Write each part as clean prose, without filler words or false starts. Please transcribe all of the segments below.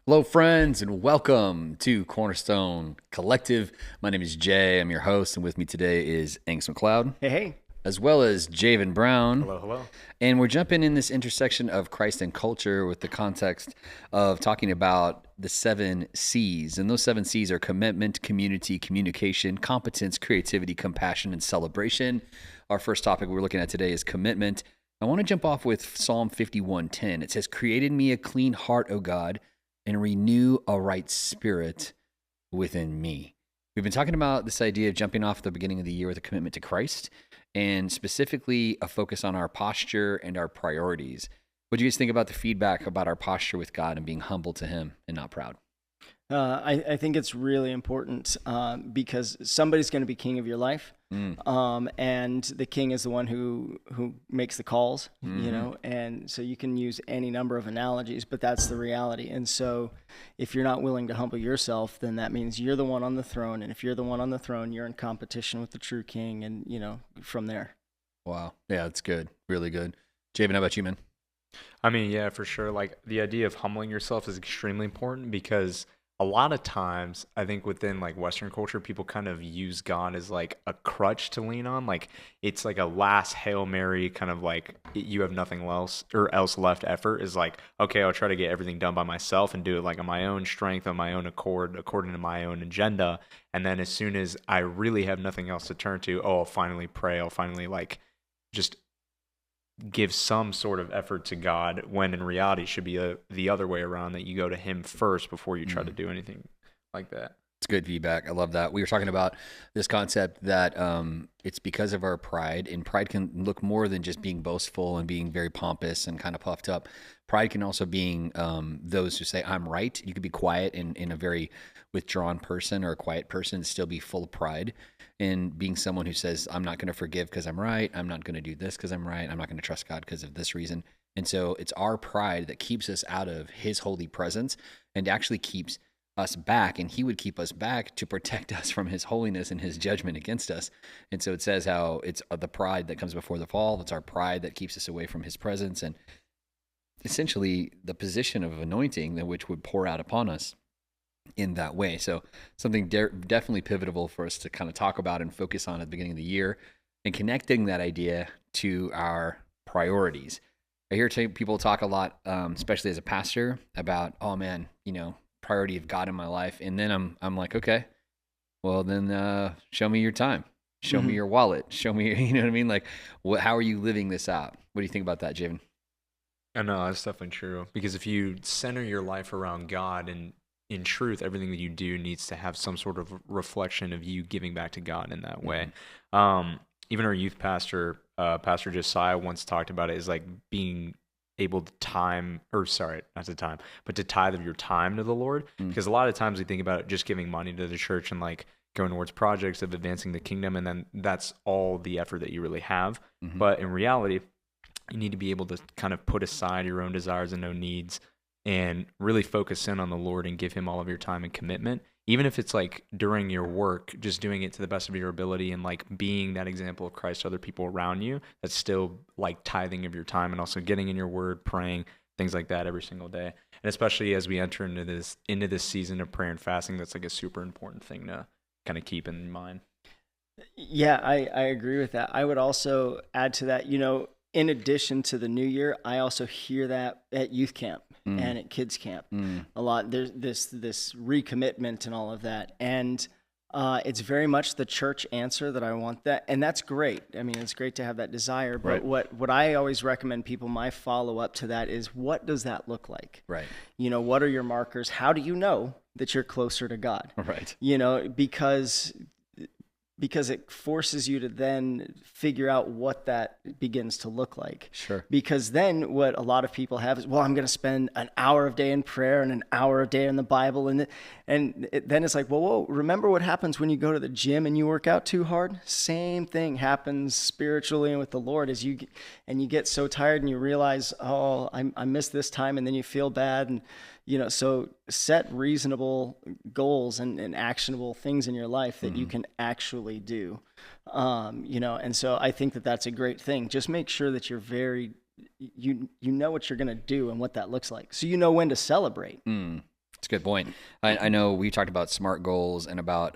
Hello, friends, and welcome to Cornerstone Collective. My name is Jay. I'm your host, and with me today is Angus McLeod, Hey, hey. as well as Javan Brown. Hello, hello. And we're jumping in this intersection of Christ and culture with the context of talking about the 7 C's. And those 7 C's are commitment, community, communication, competence, creativity, compassion, and celebration. Our first topic we're looking at today is commitment. I want to jump off with Psalm 51:10. It says, "Create in me a clean heart, O God, and renew a right spirit within me." We've been talking about this idea of jumping off at the beginning of the year with a commitment to Christ, and specifically a focus on our posture and our priorities. What do you guys think about the feedback about our posture with God and being humble to Him and not proud? I think it's really important because somebody's going to be king of your life, and the king is the one who makes the calls, and so you can use any number of analogies, but that's the reality. And so if you're not willing to humble yourself, then that means you're the one on the throne, and if you're the one on the throne, you're in competition with the true king, and from there. Wow. Yeah, that's good. Really good. Javen, how about you, man? I mean, yeah, for sure. Like the idea of humbling yourself is extremely important because a lot of times I think within like Western culture, people kind of use God as like a crutch to lean on. Like it's like a last Hail Mary kind of like you have nothing else left effort is like, okay, I'll try to get everything done by myself and do it like on my own strength, on my own accord, according to my own agenda. And then as soon as I really have nothing else to turn to, I'll finally pray. I'll finally like just give some sort of effort to God, when in reality it should be the other way around, that you go to Him first before you try to do anything like that. It's good feedback. I love that. We were talking about this concept that it's because of our pride, and pride can look more than just being boastful and being very pompous and kind of puffed up. Pride can also be those who say, I'm right. You could be quiet in a very withdrawn person or a quiet person and still be full of pride. And being someone who says, I'm not going to forgive because I'm right. I'm not going to do this because I'm right. I'm not going to trust God because of this reason. And so it's our pride that keeps us out of His holy presence and actually keeps us back, and He would keep us back to protect us from His holiness and His judgment against us. And so it says how it's the pride that comes before the fall. It's our pride that keeps us away from His presence, and essentially the position of anointing that which would pour out upon us in that way. So something definitely pivotal for us to kind of talk about and focus on at the beginning of the year, and connecting that idea to our priorities. I hear people talk a lot, especially as a pastor, about, oh man, priority of God in my life. And then I'm like, okay, well then show me your time, show me your wallet, show me, you know what I mean? Like, how are you living this out? What do you think about that, Javen? I know that's definitely true, because if you center your life around God, and in truth, everything that you do needs to have some sort of reflection of you giving back to God in that way. Even our youth pastor, Pastor Josiah, once talked about it as like being able to to tithe of your time to the Lord. Because a lot of times we think about just giving money to the church and like going towards projects of advancing the kingdom, and then that's all the effort that you really have. But in reality, you need to be able to kind of put aside your own desires and own needs and really focus in on the Lord and give Him all of your time and commitment. Even if it's like during your work, just doing it to the best of your ability and like being that example of Christ to other people around you, that's still like tithing of your time, and also getting in your word, praying, things like that every single day. And especially as we enter into this season of prayer and fasting, that's like a super important thing to kind of keep in mind. Yeah, I agree with that. I would also add to that, in addition to the new year, I also hear that at youth camp and at kids camp a lot. There's this recommitment and all of that. And it's very much the church answer that I want that. And that's great. I mean, it's great to have that desire. But Right. what I always recommend people, my follow-up to that is, what does that look like? Right. What are your markers? How do you know that you're closer to God? Right. Because it forces you to then figure out what that begins to look like. Sure. Because then what a lot of people have is, well, I'm going to spend an hour a day in prayer and an hour a day in the Bible. And then it's like, whoa, remember what happens when you go to the gym and you work out too hard? Same thing happens spiritually and with the Lord, as you get so tired and you realize, oh, I missed this time, and then you feel bad. And so set reasonable goals and actionable things in your life that you can actually do. And so I think that that's a great thing. Just make sure that you're you know what you're going to do and what that looks like, so you know when to celebrate. It's a good point. I know we talked about SMART goals and about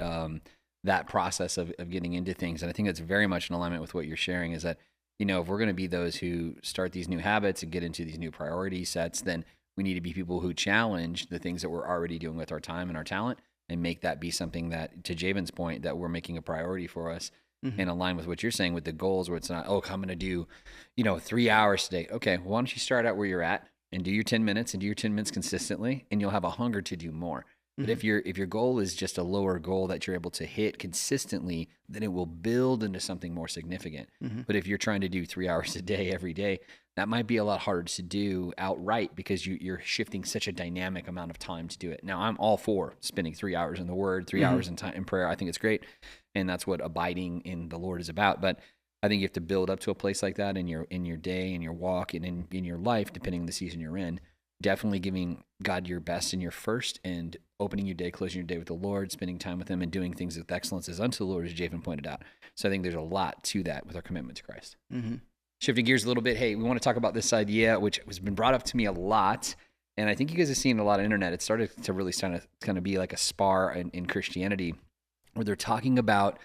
that process of getting into things. And I think that's very much in alignment with what you're sharing is that, if we're going to be those who start these new habits and get into these new priority sets, then we need to be people who challenge the things that we're already doing with our time and our talent and make that be something that, to Javen's point, that we're making a priority for us and align with what you're saying with the goals where it's not, oh, I'm going to do, 3 hours today. Okay, why don't you start out where you're at and do your 10 minutes and do your 10 minutes consistently, and you'll have a hunger to do more. But if your goal is just a lower goal that you're able to hit consistently, then it will build into something more significant. But if you're trying to do 3 hours a day every day, that might be a lot harder to do outright because you're shifting such a dynamic amount of time to do it. Now, I'm all for spending 3 hours in the Word, 3 hours in time in prayer. I think it's great, and that's what abiding in the Lord is about. But I think you have to build up to a place like that in your day, in your walk, and in your life, depending on the season you're in. Definitely giving God your best and your first, and opening your day, closing your day with the Lord, spending time with Him, and doing things with excellence as unto the Lord, as Javen pointed out. So I think there's a lot to that with our commitment to Christ. Shifting gears a little bit, hey, we want to talk about this idea, which has been brought up to me a lot, and I think you guys have seen a lot on the internet. It started to really kind of be like a spar in Christianity, where they're talking about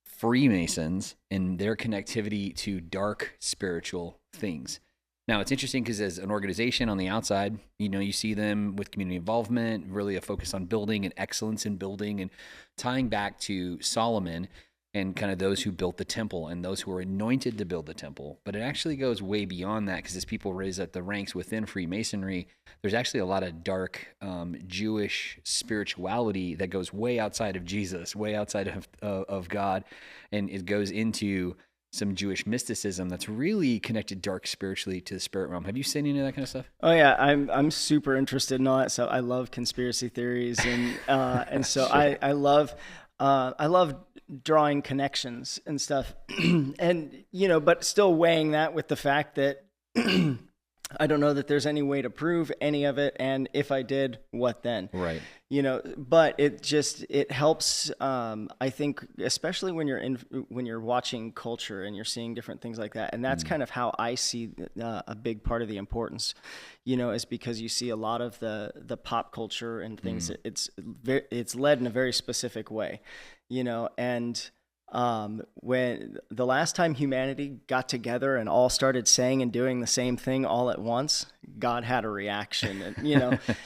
Freemasons and their connectivity to dark spiritual things. Now, it's interesting because as an organization on the outside, you see them with community involvement, really a focus on building and excellence in building and tying back to Solomon and kind of those who built the temple and those who were anointed to build the temple. But it actually goes way beyond that because as people raise up the ranks within Freemasonry, there's actually a lot of dark Jewish spirituality that goes way outside of Jesus, way outside of God, and it goes into some Jewish mysticism that's really connected dark spiritually to the spirit realm. Have you seen any of that kind of stuff? Oh yeah, I'm super interested in all that. So I love conspiracy theories, and so Sure. I love drawing connections and stuff, and but still weighing that with the fact that I don't know that there's any way to prove any of it, and if I did, what then? Right. But it helps. I think, especially when you're watching culture and you're seeing different things like that, and that's kind of how I see a big part of the importance. Is because you see a lot of the pop culture and things. It's led in a very specific way, and. When the last time humanity got together and all started saying and doing the same thing all at once, God had a reaction, and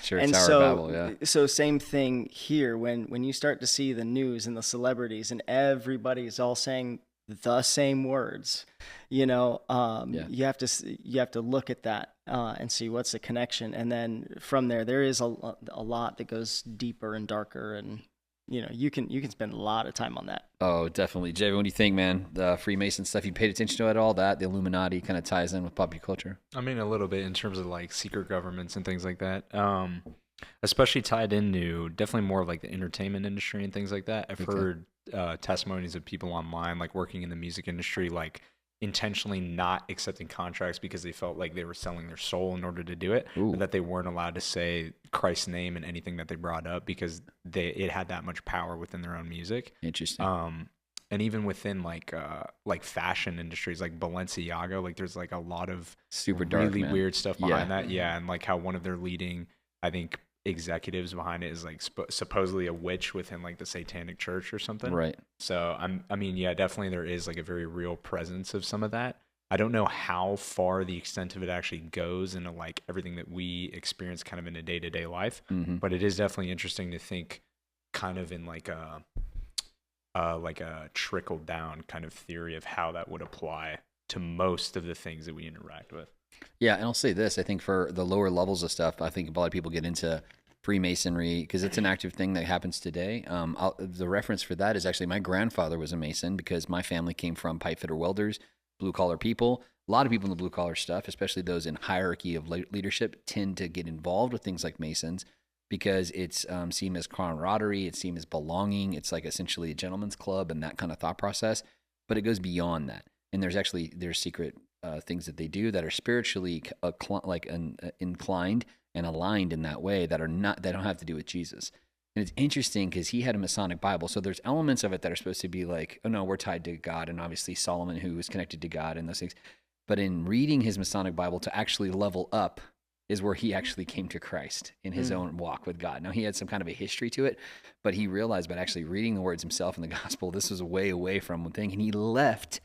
Sure, and Tower of Babel, yeah. so same thing here when you start to see the news and the celebrities and everybody's all saying the same words, you have to look at that and see what's the connection, and then from there is a lot that goes deeper and darker, and you can spend a lot of time on that. Oh, definitely. Jay, what do you think, man? The Freemason stuff, you paid attention to it all? That the Illuminati kind of ties in with popular culture? I mean, a little bit in terms of like secret governments and things like that. Especially tied into definitely more of like the entertainment industry and things like that. I've heard testimonies of people online, like working in the music industry, like intentionally not accepting contracts because they felt like they were selling their soul in order to do it, and that they weren't allowed to say Christ's name in anything that they brought up because it had that much power within their own music. Interesting. And even within like fashion industries like Balenciaga, like there's like a lot of super dark, really man. weird stuff behind that. Yeah, and like how one of their leading, I think, executives behind it is like supposedly a witch within like the satanic church or something. Right. So I mean, yeah, definitely there is like a very real presence of some of that. I don't know how far the extent of it actually goes into like everything that we experience kind of in a day-to-day life, but it is definitely interesting to think kind of in like a trickle down kind of theory of how that would apply to most of the things that we interact with. Yeah, and I'll say this. I think for the lower levels of stuff, I think a lot of people get into Freemasonry because it's an active thing that happens today. The reference for that is actually my grandfather was a Mason because my family came from pipe fitter welders, blue-collar people. A lot of people in the blue-collar stuff, especially those in hierarchy of leadership, tend to get involved with things like Masons because it's seen as camaraderie, it's seen as belonging. It's like essentially a gentleman's club and that kind of thought process, but it goes beyond that. And there's secret things that they do that are spiritually inclined and aligned in that way that don't have to do with Jesus. And it's interesting because he had a Masonic Bible. So there's elements of it that are supposed to be like, oh no, we're tied to God. And obviously Solomon, who was connected to God and those things. But in reading his Masonic Bible to actually level up is where he actually came to Christ in his own walk with God. Now, he had some kind of a history to it, but he realized by actually reading the words himself in the gospel, this was way away from one thing. And he left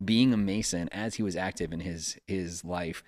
being a Mason as he was active in his life,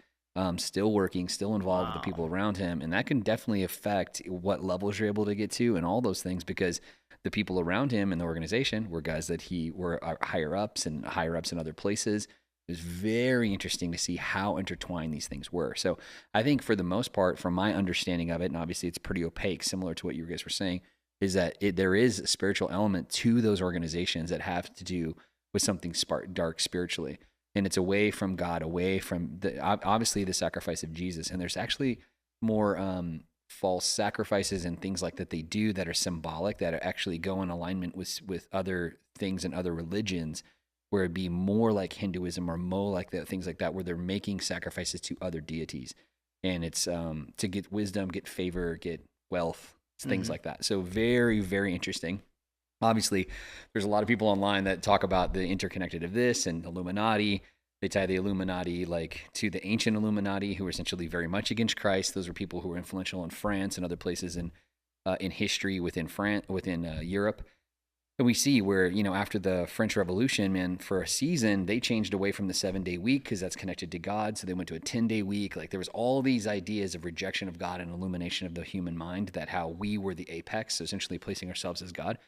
still working, still involved with the people around him. And that can definitely affect what levels you're able to get to and all those things, because the people around him in the organization were guys that were higher ups in other places. It was very interesting to see how intertwined these things were. So I think for the most part, from my understanding of it, and obviously it's pretty opaque, similar to what you guys were saying, is that there is a spiritual element to those organizations that have to do with something dark spiritually. And it's away from God, away from obviously the sacrifice of Jesus. And there's actually more false sacrifices and things like that they do that are symbolic, that are actually go in alignment with other things and other religions, where it'd be more like Hinduism or more like that, things like that, where they're making sacrifices to other deities. And it's to get wisdom, get favor, get wealth, things like that. So very, very interesting. Obviously, there's a lot of people online that talk about the interconnected of this and Illuminati. They tie the Illuminati like to the ancient Illuminati, who were essentially very much against Christ. Those were people who were influential in France and other places in history within Europe. And we see where, after the French Revolution, man, for a season, they changed away from the 7-day week because that's connected to God. So they went to a 10-day week. Like there was all these ideas of rejection of God and illumination of the human mind, that how we were the apex, so essentially placing ourselves as God,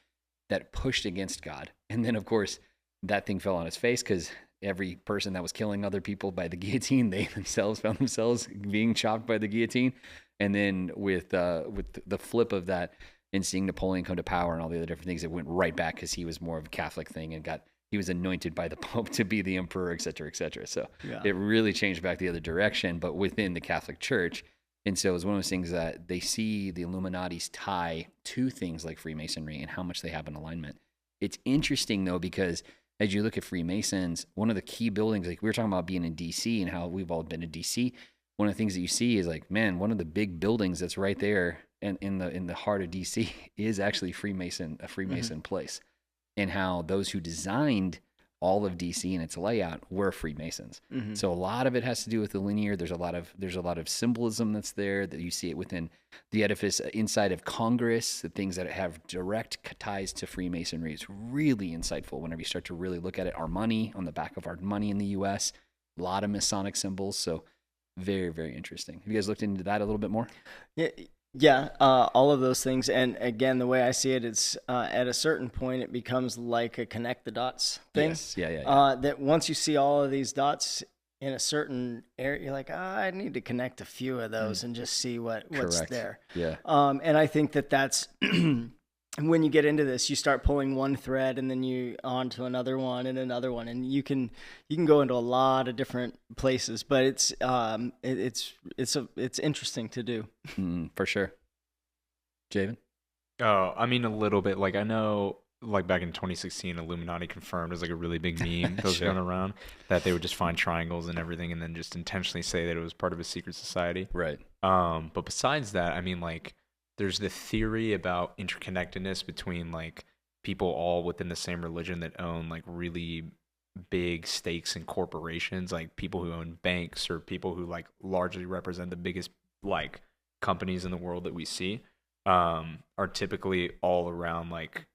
that pushed against God. And then, of course, that thing fell on its face, because every person that was killing other people by the guillotine, they themselves found themselves being chopped by the guillotine. And then with the flip of that, and seeing Napoleon come to power and all the other different things, it went right back, because he was more of a Catholic thing and he was anointed by the Pope to be the emperor, et cetera, et cetera. So it really changed back the other direction, but within the Catholic Church. And so it was one of those things that they see the Illuminati's tie to things like Freemasonry and how much they have in alignment. It's interesting, though, because as you look at Freemasons, one of the key buildings, like we were talking about being in DC and how we've all been in DC, one of the things that you see is like, man, one of the big buildings that's right there and in the heart of DC is actually a Freemason place, and how those who designed all of DC and its layout were Freemasons. So a lot of it has to do with the linear. There's a lot of symbolism that's there, that you see it within the edifice inside of Congress, the things that have direct ties to Freemasonry. It's really insightful whenever you start to really look at it. Our money, on the back of our money in the U.S., a lot of Masonic symbols. So very, very interesting. Have you guys looked into that a little bit more? Yeah, all of those things. And again, the way I see it, it's at a certain point, it becomes like a connect the dots thing. Yes. Yeah. That once you see all of these dots in a certain area, you're like, I need to connect a few of those and just see what's Correct. there. Yeah. And I think that's when you get into this, you start pulling one thread and then you on to another one, and you can go into a lot of different places, but it's interesting to do. For sure. Javen? Oh, I mean, a little bit. Like, I know, like back in 2016, Illuminati confirmed as like a really big meme that was going around, that they would just find triangles and everything and then just intentionally say that it was part of a secret society. Right. But besides that, I mean, like, there's the theory about interconnectedness between like people all within the same religion that own like really big stakes in corporations, like people who own banks or people who like largely represent the biggest like companies in the world that we see, are typically all around like,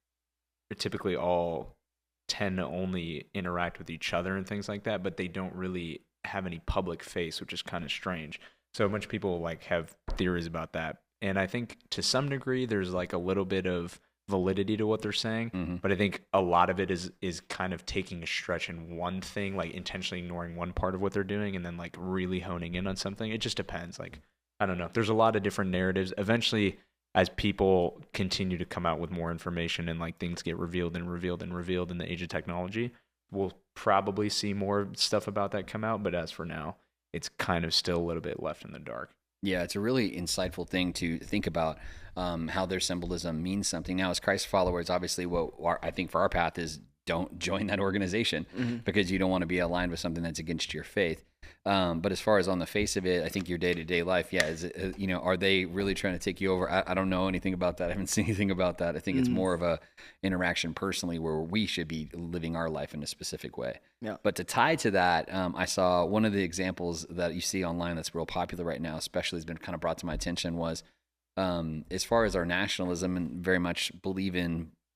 typically all tend to only interact with each other and things like that, but they don't really have any public face, which is kind of strange. So a bunch of people like have theories about that. And I think to some degree, there's like a little bit of validity to what they're saying, but I think a lot of it is kind of taking a stretch in one thing, like intentionally ignoring one part of what they're doing and then like really honing in on something. It just depends. Like, I don't know. There's a lot of different narratives. Eventually, as people continue to come out with more information and like things get revealed in the age of technology, we'll probably see more stuff about that come out. But as for now, it's kind of still a little bit left in the dark. Yeah, it's a really insightful thing to think about, how their symbolism means something. Now, as Christ followers, obviously, I think for our path is don't join that organization because you don't want to be aligned with something that's against your faith. But as far as on the face of it, I think your day-to-day life, is it, are they really trying to take you over? I don't know anything about that. I haven't seen anything about that. I think it's more of a interaction personally where we should be living our life in a specific way. Yeah. But to tie to that, I saw one of the examples that you see online that's real popular right now, especially has been kind of brought to my attention was as far as our nationalism, and very much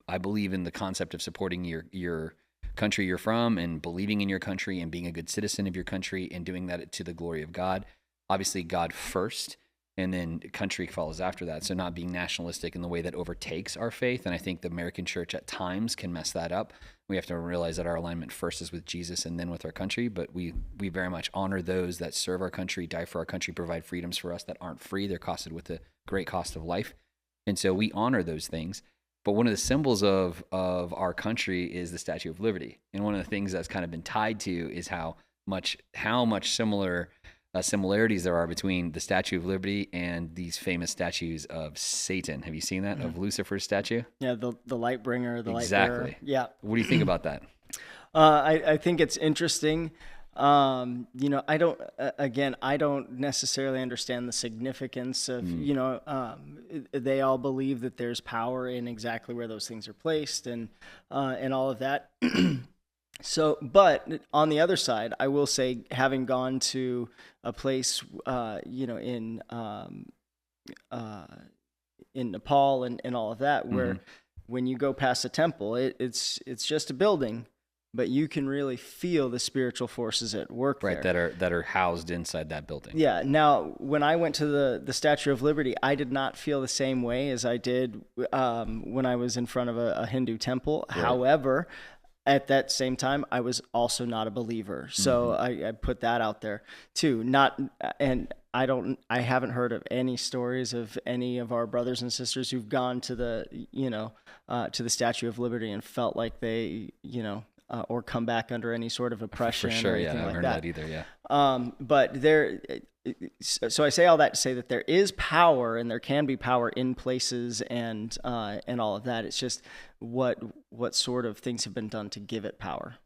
I believe in the concept of supporting your country you're from and believing in your country and being a good citizen of your country and doing that to the glory of God. Obviously, God first, and then country follows after that. So not being nationalistic in the way that overtakes our faith. And I think the American church at times can mess that up. We have to realize that our alignment first is with Jesus and then with our country. But we very much honor those that serve our country, die for our country, provide freedoms for us that aren't free. They're costed with the great cost of life. And so we honor those things. But one of the symbols of our country is the Statue of Liberty. And one of the things that's kind of been tied to is how much similarities there are between the Statue of Liberty and these famous statues of Satan. Have you seen that, of Lucifer's statue? Yeah, the light bringer, the light exactly. bearer. Yeah. What do you think about that? I think it's interesting. I don't necessarily understand the significance of, they all believe that there's power in exactly where those things are placed and all of that. So, but on the other side, I will say, having gone to a place, in Nepal and all of that, where when you go past a temple, it's just a building, but you can really feel the spiritual forces at work there. That are housed inside that building. Yeah. Now, when I went to the Statue of Liberty, I did not feel the same way as I did when I was in front of a Hindu temple. Right. However, at that same time, I was also not a believer. So I put that out there too. I haven't heard of any stories of any of our brothers and sisters who've gone to the Statue of Liberty and felt like they, or come back under any sort of oppression. For sure, or anything I haven't like heard that either, yeah. But so I say all that to say that there is power, and there can be power in places and all of that. It's just what sort of things have been done to give it power.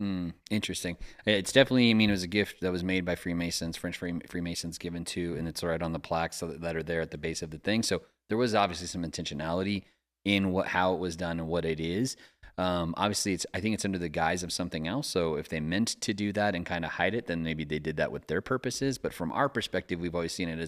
Interesting. It's definitely, it was a gift that was made by Freemasons, French Freemasons, given to, and it's right on the plaques that are there at the base of the thing. So there was obviously some intentionality in how it was done and what it is. Obviously, I think it's under the guise of something else. So if they meant to do that and kind of hide it, then maybe they did that with their purposes. But from our perspective, we've always seen it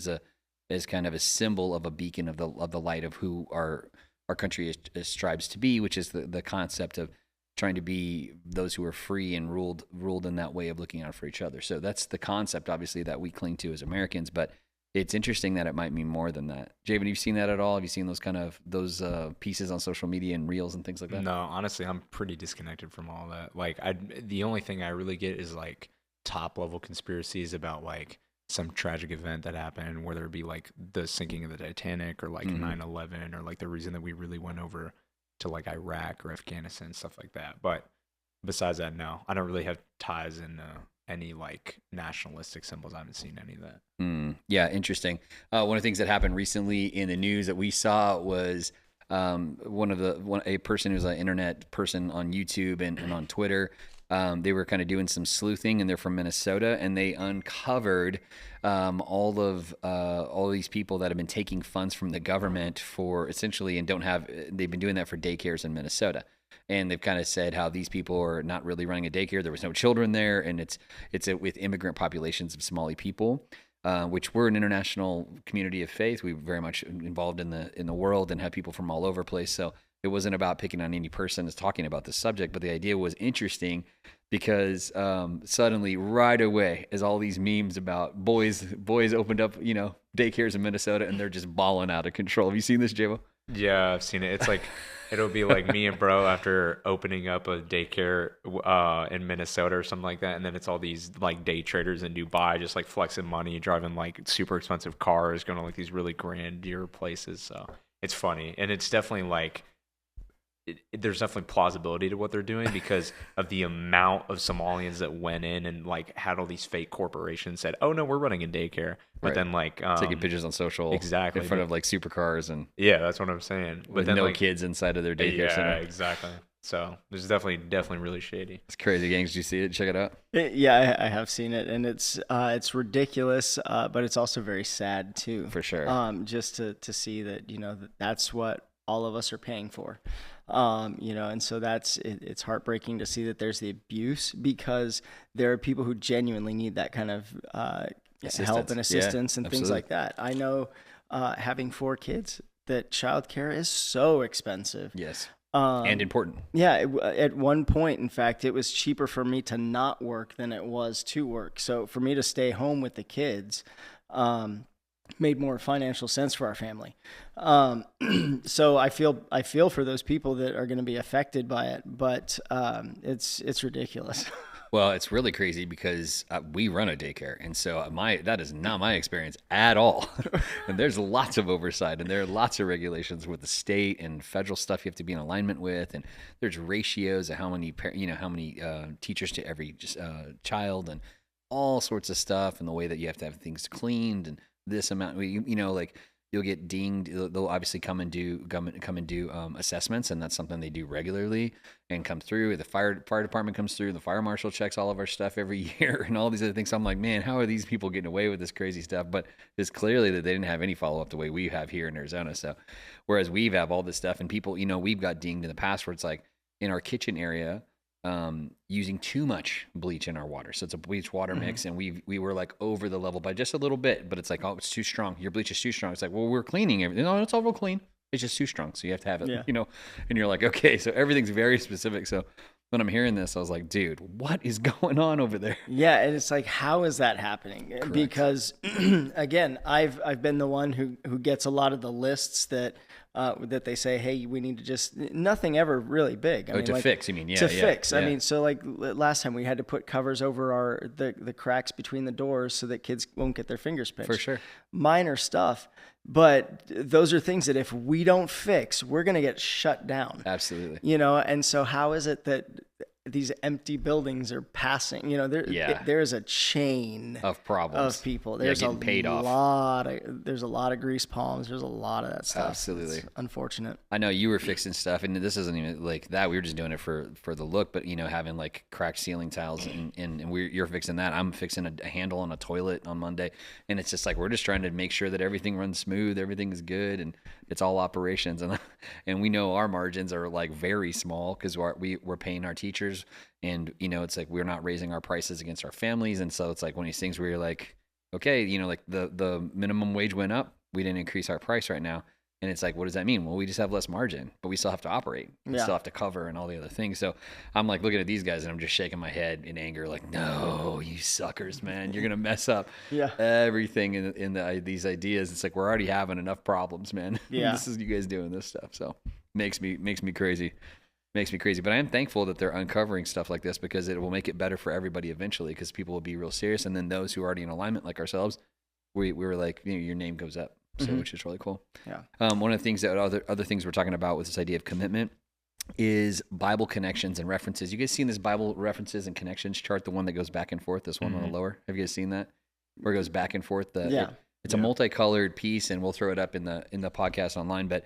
as kind of a symbol of a beacon of the light of who our country strives to be, which is the concept of trying to be those who are free and ruled in that way of looking out for each other. So that's the concept, obviously, that we cling to as Americans. But it's interesting that it might mean more than that. Javen, have you seen that at all? Have you seen those pieces on social media and reels and things like that? No, honestly, I'm pretty disconnected from all that. Like, the only thing I really get is like top level conspiracies about like some tragic event that happened, whether it be like the sinking of the Titanic or like 9/11 or like the reason that we really went over to like Iraq or Afghanistan, stuff like that. But besides that, no, I don't really have ties in any like nationalistic symbols. I haven't seen any of that. Yeah, interesting. One of the things that happened recently in the news that we saw was a person who's an internet person on YouTube and on Twitter. They were kind of doing some sleuthing, and they're from Minnesota, and they uncovered all these people that have been taking funds from the government for essentially, and they've been doing that for daycares in Minnesota. And they've kind of said how these people are not really running a daycare. There was no children there, and it's with immigrant populations of Somali people, which we're an international community of faith. We're very much involved in the world and have people from all over the place. So it wasn't about picking on any person that's talking about this subject, but the idea was interesting because suddenly, right away, as all these memes about boys opened up, daycares in Minnesota, and they're just balling out of control. Have you seen this, Javo? Yeah, I've seen it. It's like, it'll be like me and bro after opening up a daycare in Minnesota or something like that. And then it's all these like day traders in Dubai just like flexing money, driving like super expensive cars, going to like these really grandeur places. So it's funny. And it's definitely like, there's definitely plausibility to what they're doing because of the amount of Somalians that went in and like had all these fake corporations said, "Oh no, we're running a daycare," but then like taking pictures on social, exactly, in front of like supercars and yeah, that's what I'm saying. But with then no like, kids inside of their daycare center. Yeah, exactly. So it's definitely really shady. It's crazy, gangs. Did you see it? Check it out. Yeah, I have seen it, and it's ridiculous, but it's also very sad too. For sure. Just to see that, that's what all of us are paying for. And so it's heartbreaking to see that there's the abuse, because there are people who genuinely need that kind of help and assistance and things like that. I know, having 4 kids, that childcare is so expensive. Yes. And important. Yeah. At one point, in fact, it was cheaper for me to not work than it was to work. So for me to stay home with the kids, made more financial sense for our family. So I feel for those people that are going to be affected by it, but it's ridiculous. Well, it's really crazy because we run a daycare, and so that is not my experience at all. And there's lots of oversight, and there are lots of regulations with the state and federal stuff you have to be in alignment with, and there's ratios of how many teachers to every child, and all sorts of stuff, and the way that you have to have things cleaned, and this amount. Like you'll get dinged. They'll obviously come and do assessments, and that's something they do regularly and come through. The fire department comes through. The fire marshal checks all of our stuff every year, and all these other things. So I'm like, man, how are these people getting away with this crazy stuff? But it's clearly that they didn't have any follow up the way we have here in Arizona. So whereas we have all this stuff, and people, we've got dinged in the past where it's like in our kitchen area, using too much bleach in our water. So it's a bleach water mix, and we were like over the level by just a little bit, but it's like, oh, it's too strong. Your bleach is too strong. It's like, well, we're cleaning everything. No, it's all real clean. It's just too strong. So you have to have it, and you're like, okay, so everything's very specific. So when I'm hearing this, I was like, dude, what is going on over there? Yeah. And it's like, how is that happening? Correct. Because again, I've been the one who gets a lot of the lists that they say, hey, we need to just, nothing ever really big. Fix, you mean? Yeah. To fix. Yeah. I mean, so like last time we had to put covers over the cracks between the doors so that kids won't get their fingers pinched. For sure. Minor stuff. But those are things that if we don't fix, we're going to get shut down. Absolutely. And so how is it that these empty buildings are passing? There is a chain of problems of people. There's getting paid off. There's a lot of grease palms. There's a lot of that stuff. Absolutely. It's unfortunate. I know you were fixing stuff, and this isn't even like that. We were just doing it for the look, but having like cracked ceiling tiles, and you're fixing that. I'm fixing a handle on a toilet on Monday, and it's just like we're just trying to make sure that everything runs smooth, everything is good, and it's all operations. And we know our margins are like very small because we're paying our teachers. And, it's like we're not raising our prices against our families. And so it's like one of these things where you're like, okay, like the minimum wage went up. We didn't increase our price right now. And it's like, what does that mean? Well, we just have less margin, but we still have to operate. We still have to cover and all the other things. So I'm like looking at these guys and I'm just shaking my head in anger, like, no, you suckers, man. You're going to mess up everything in these ideas. It's like, we're already having enough problems, man. Yeah. This is you guys doing this stuff. So makes me crazy. Makes me crazy, but I am thankful that they're uncovering stuff like this because it will make it better for everybody eventually, because people will be real serious, and then those who are already in alignment like ourselves, we were like, your name goes up, so which is really cool. Yeah. One of the things that other things we're talking about with this idea of commitment is Bible connections and references. You guys seen this Bible references and connections chart, the one that goes back and forth, this one on the lower? Have you guys seen that? Where it goes back and forth? It's a multicolored piece, and we'll throw it up in the podcast online, but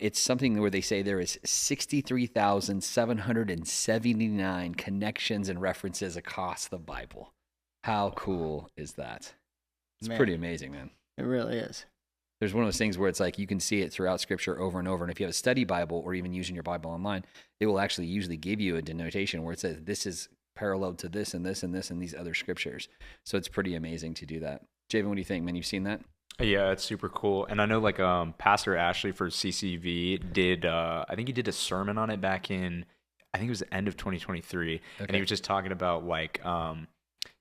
it's something where they say there is 63,779 connections and references across the Bible. How cool is that? It's pretty amazing, man. It really is. There's one of those things where it's like you can see it throughout Scripture over and over. And if you have a study Bible or even using your Bible online, it will actually usually give you a denotation where it says this is parallel to this and this and this and these other Scriptures. So it's pretty amazing to do that. Javen, what do you think, man? You've seen that? Yeah, it's super cool. And I know like Pastor Ashley for CCV did, I think he did a sermon on it back in, I think it was the end of 2023. Okay. And he was just talking about like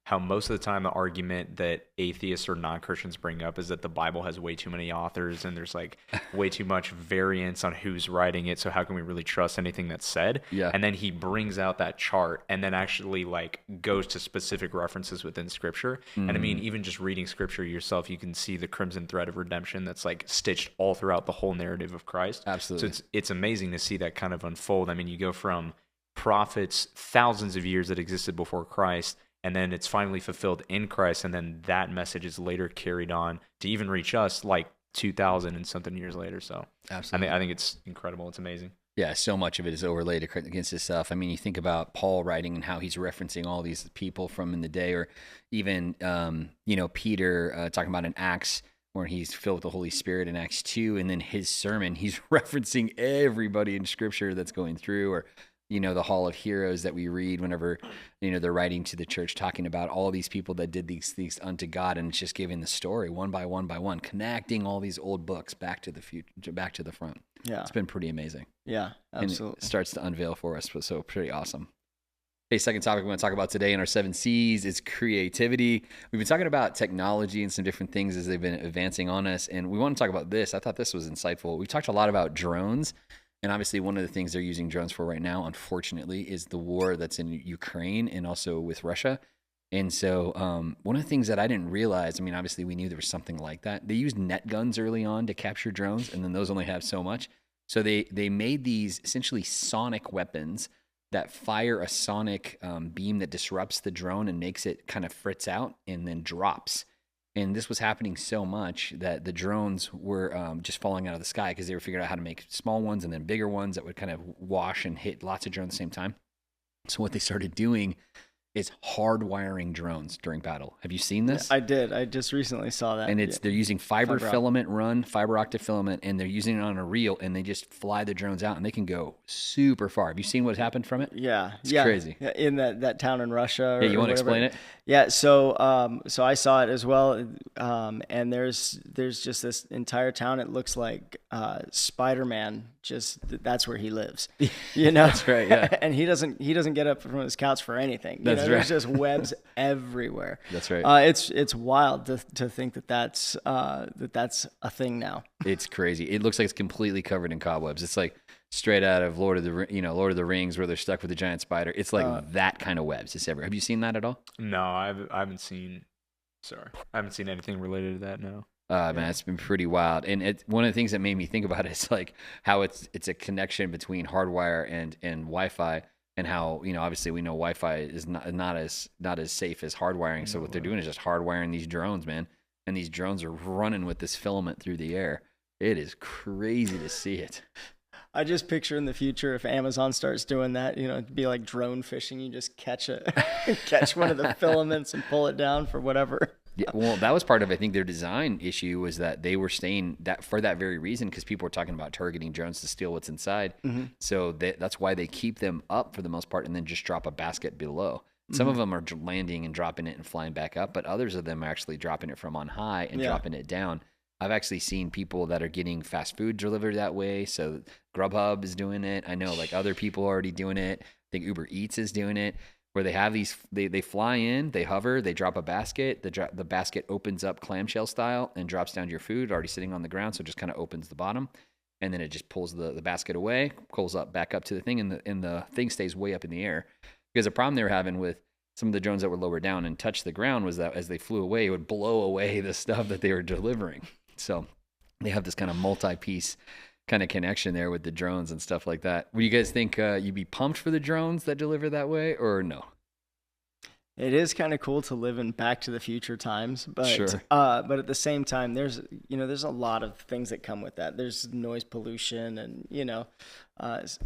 how most of the time the argument that atheists or non-Christians bring up is that the Bible has way too many authors and there's like way too much variance on who's writing it. So how can we really trust anything that's said? Yeah. And then he brings out that chart and then actually like goes to specific references within Scripture. And I mean, even just reading Scripture yourself, you can see the crimson thread of redemption that's like stitched all throughout the whole narrative of Christ. Absolutely. So it's amazing to see that kind of unfold. I mean, you go from prophets thousands of years that existed before Christ, and then it's finally fulfilled in Christ, and then that message is later carried on to even reach us like 2,000 and something years later. So absolutely, I think it's incredible. It's amazing. Yeah, so much of it is overlaid against this stuff. I mean, you think about Paul writing and how he's referencing all these people from in the day, or even, Peter talking about in Acts where he's filled with the Holy Spirit in Acts 2, and then his sermon, he's referencing everybody in Scripture that's going through, or, the Hall of Heroes that we read whenever, they're writing to the church, talking about all these people that did these things unto God, and it's just giving the story one by one, connecting all these old books back to the future, back to the front. Yeah. It's been pretty amazing. Yeah, absolutely. And it starts to unveil for us, so pretty awesome. Okay, second topic we want to talk about today in our 7 C's is creativity. We've been talking about technology and some different things as they've been advancing on us, and we want to talk about this. I thought this was insightful. We've talked a lot about drones, and obviously one of the things they're using drones for right now, unfortunately, is the war that's in Ukraine and also with Russia. And so one of the things that I didn't realize, I mean, obviously we knew there was something like that. They used net guns early on to capture drones, and then those only have so much. So they made these essentially sonic weapons that fire a sonic beam that disrupts the drone and makes it kind of fritz out and then drops. And this was happening so much that the drones were just falling out of the sky because they were figuring out how to make small ones and then bigger ones that would kind of wash and hit lots of drones at the same time. So what they started doing is hardwiring drones during battle. Have you seen this? I did. I just recently saw that. And they're using fiber optic filament, and they're using it on a reel, and they just fly the drones out, and they can go super far. Have you seen what happened from it? Yeah, it's crazy. Yeah, in that town in Russia. Yeah, you want to explain it? Yeah, so I saw it as well, and there's just this entire town. It looks like Spider-Man. That's where he lives. That's right. Yeah, and he doesn't get up from his couch for anything. That's right. There's just webs everywhere. That's right. It's wild to think that's a thing now. It's crazy. It looks like it's completely covered in cobwebs. It's like straight out of Lord of the Rings, where they're stuck with the giant spider. It's like that kind of webs. It's everywhere. Have you seen that at all? No, I haven't seen. Sorry, I haven't seen anything related to that. No. Man, it's been pretty wild. And one of the things that made me think about it is like how it's a connection between hardwire and Wi-Fi, and how, obviously we know Wi-Fi is not as safe as hardwiring. So what they're doing is just hardwiring these drones, man. And these drones are running with this filament through the air. It is crazy to see it. I just picture in the future, if Amazon starts doing that, it'd be like drone fishing. You just catch one of the filaments and pull it down for whatever. Yeah, well, that was part of, I think, their design issue, was that they were saying that for that very reason, because people were talking about targeting drones to steal what's inside. Mm-hmm. So that's why they keep them up for the most part and then just drop a basket below. Some of them are landing and dropping it and flying back up, but others of them are actually dropping it from on high and dropping it down. I've actually seen people that are getting fast food delivered that way. So Grubhub is doing it. I know like other people are already doing it. I think Uber Eats is doing it, where they have these, they fly in, they hover, they drop a basket, the basket opens up clamshell style and drops down your food already sitting on the ground. So it just kind of opens the bottom, and then it just pulls the basket away, pulls up back up to the thing, and the thing stays way up in the air. Because the problem they were having with some of the drones that were lower down and touched the ground was that as they flew away, it would blow away the stuff that they were delivering. So they have this kind of multi-piece kind of connection there with the drones and stuff like that. Would you guys think you'd be pumped for the drones that deliver that way, or no? It is kind of cool to live in Back to the Future times, but sure. But at the same time, there's a lot of things that come with that. There's noise pollution and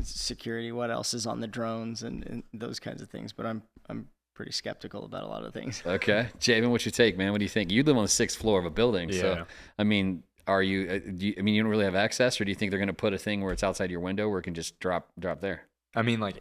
security. What else is on the drones and those kinds of things? But I'm pretty skeptical about a lot of things. Okay, Javen, what's your take, man? What do you think? You live on the 6th floor of a building, yeah. So I mean, are you? You don't really have access, or do you think they're going to put a thing where it's outside your window where it can just drop there? I mean, like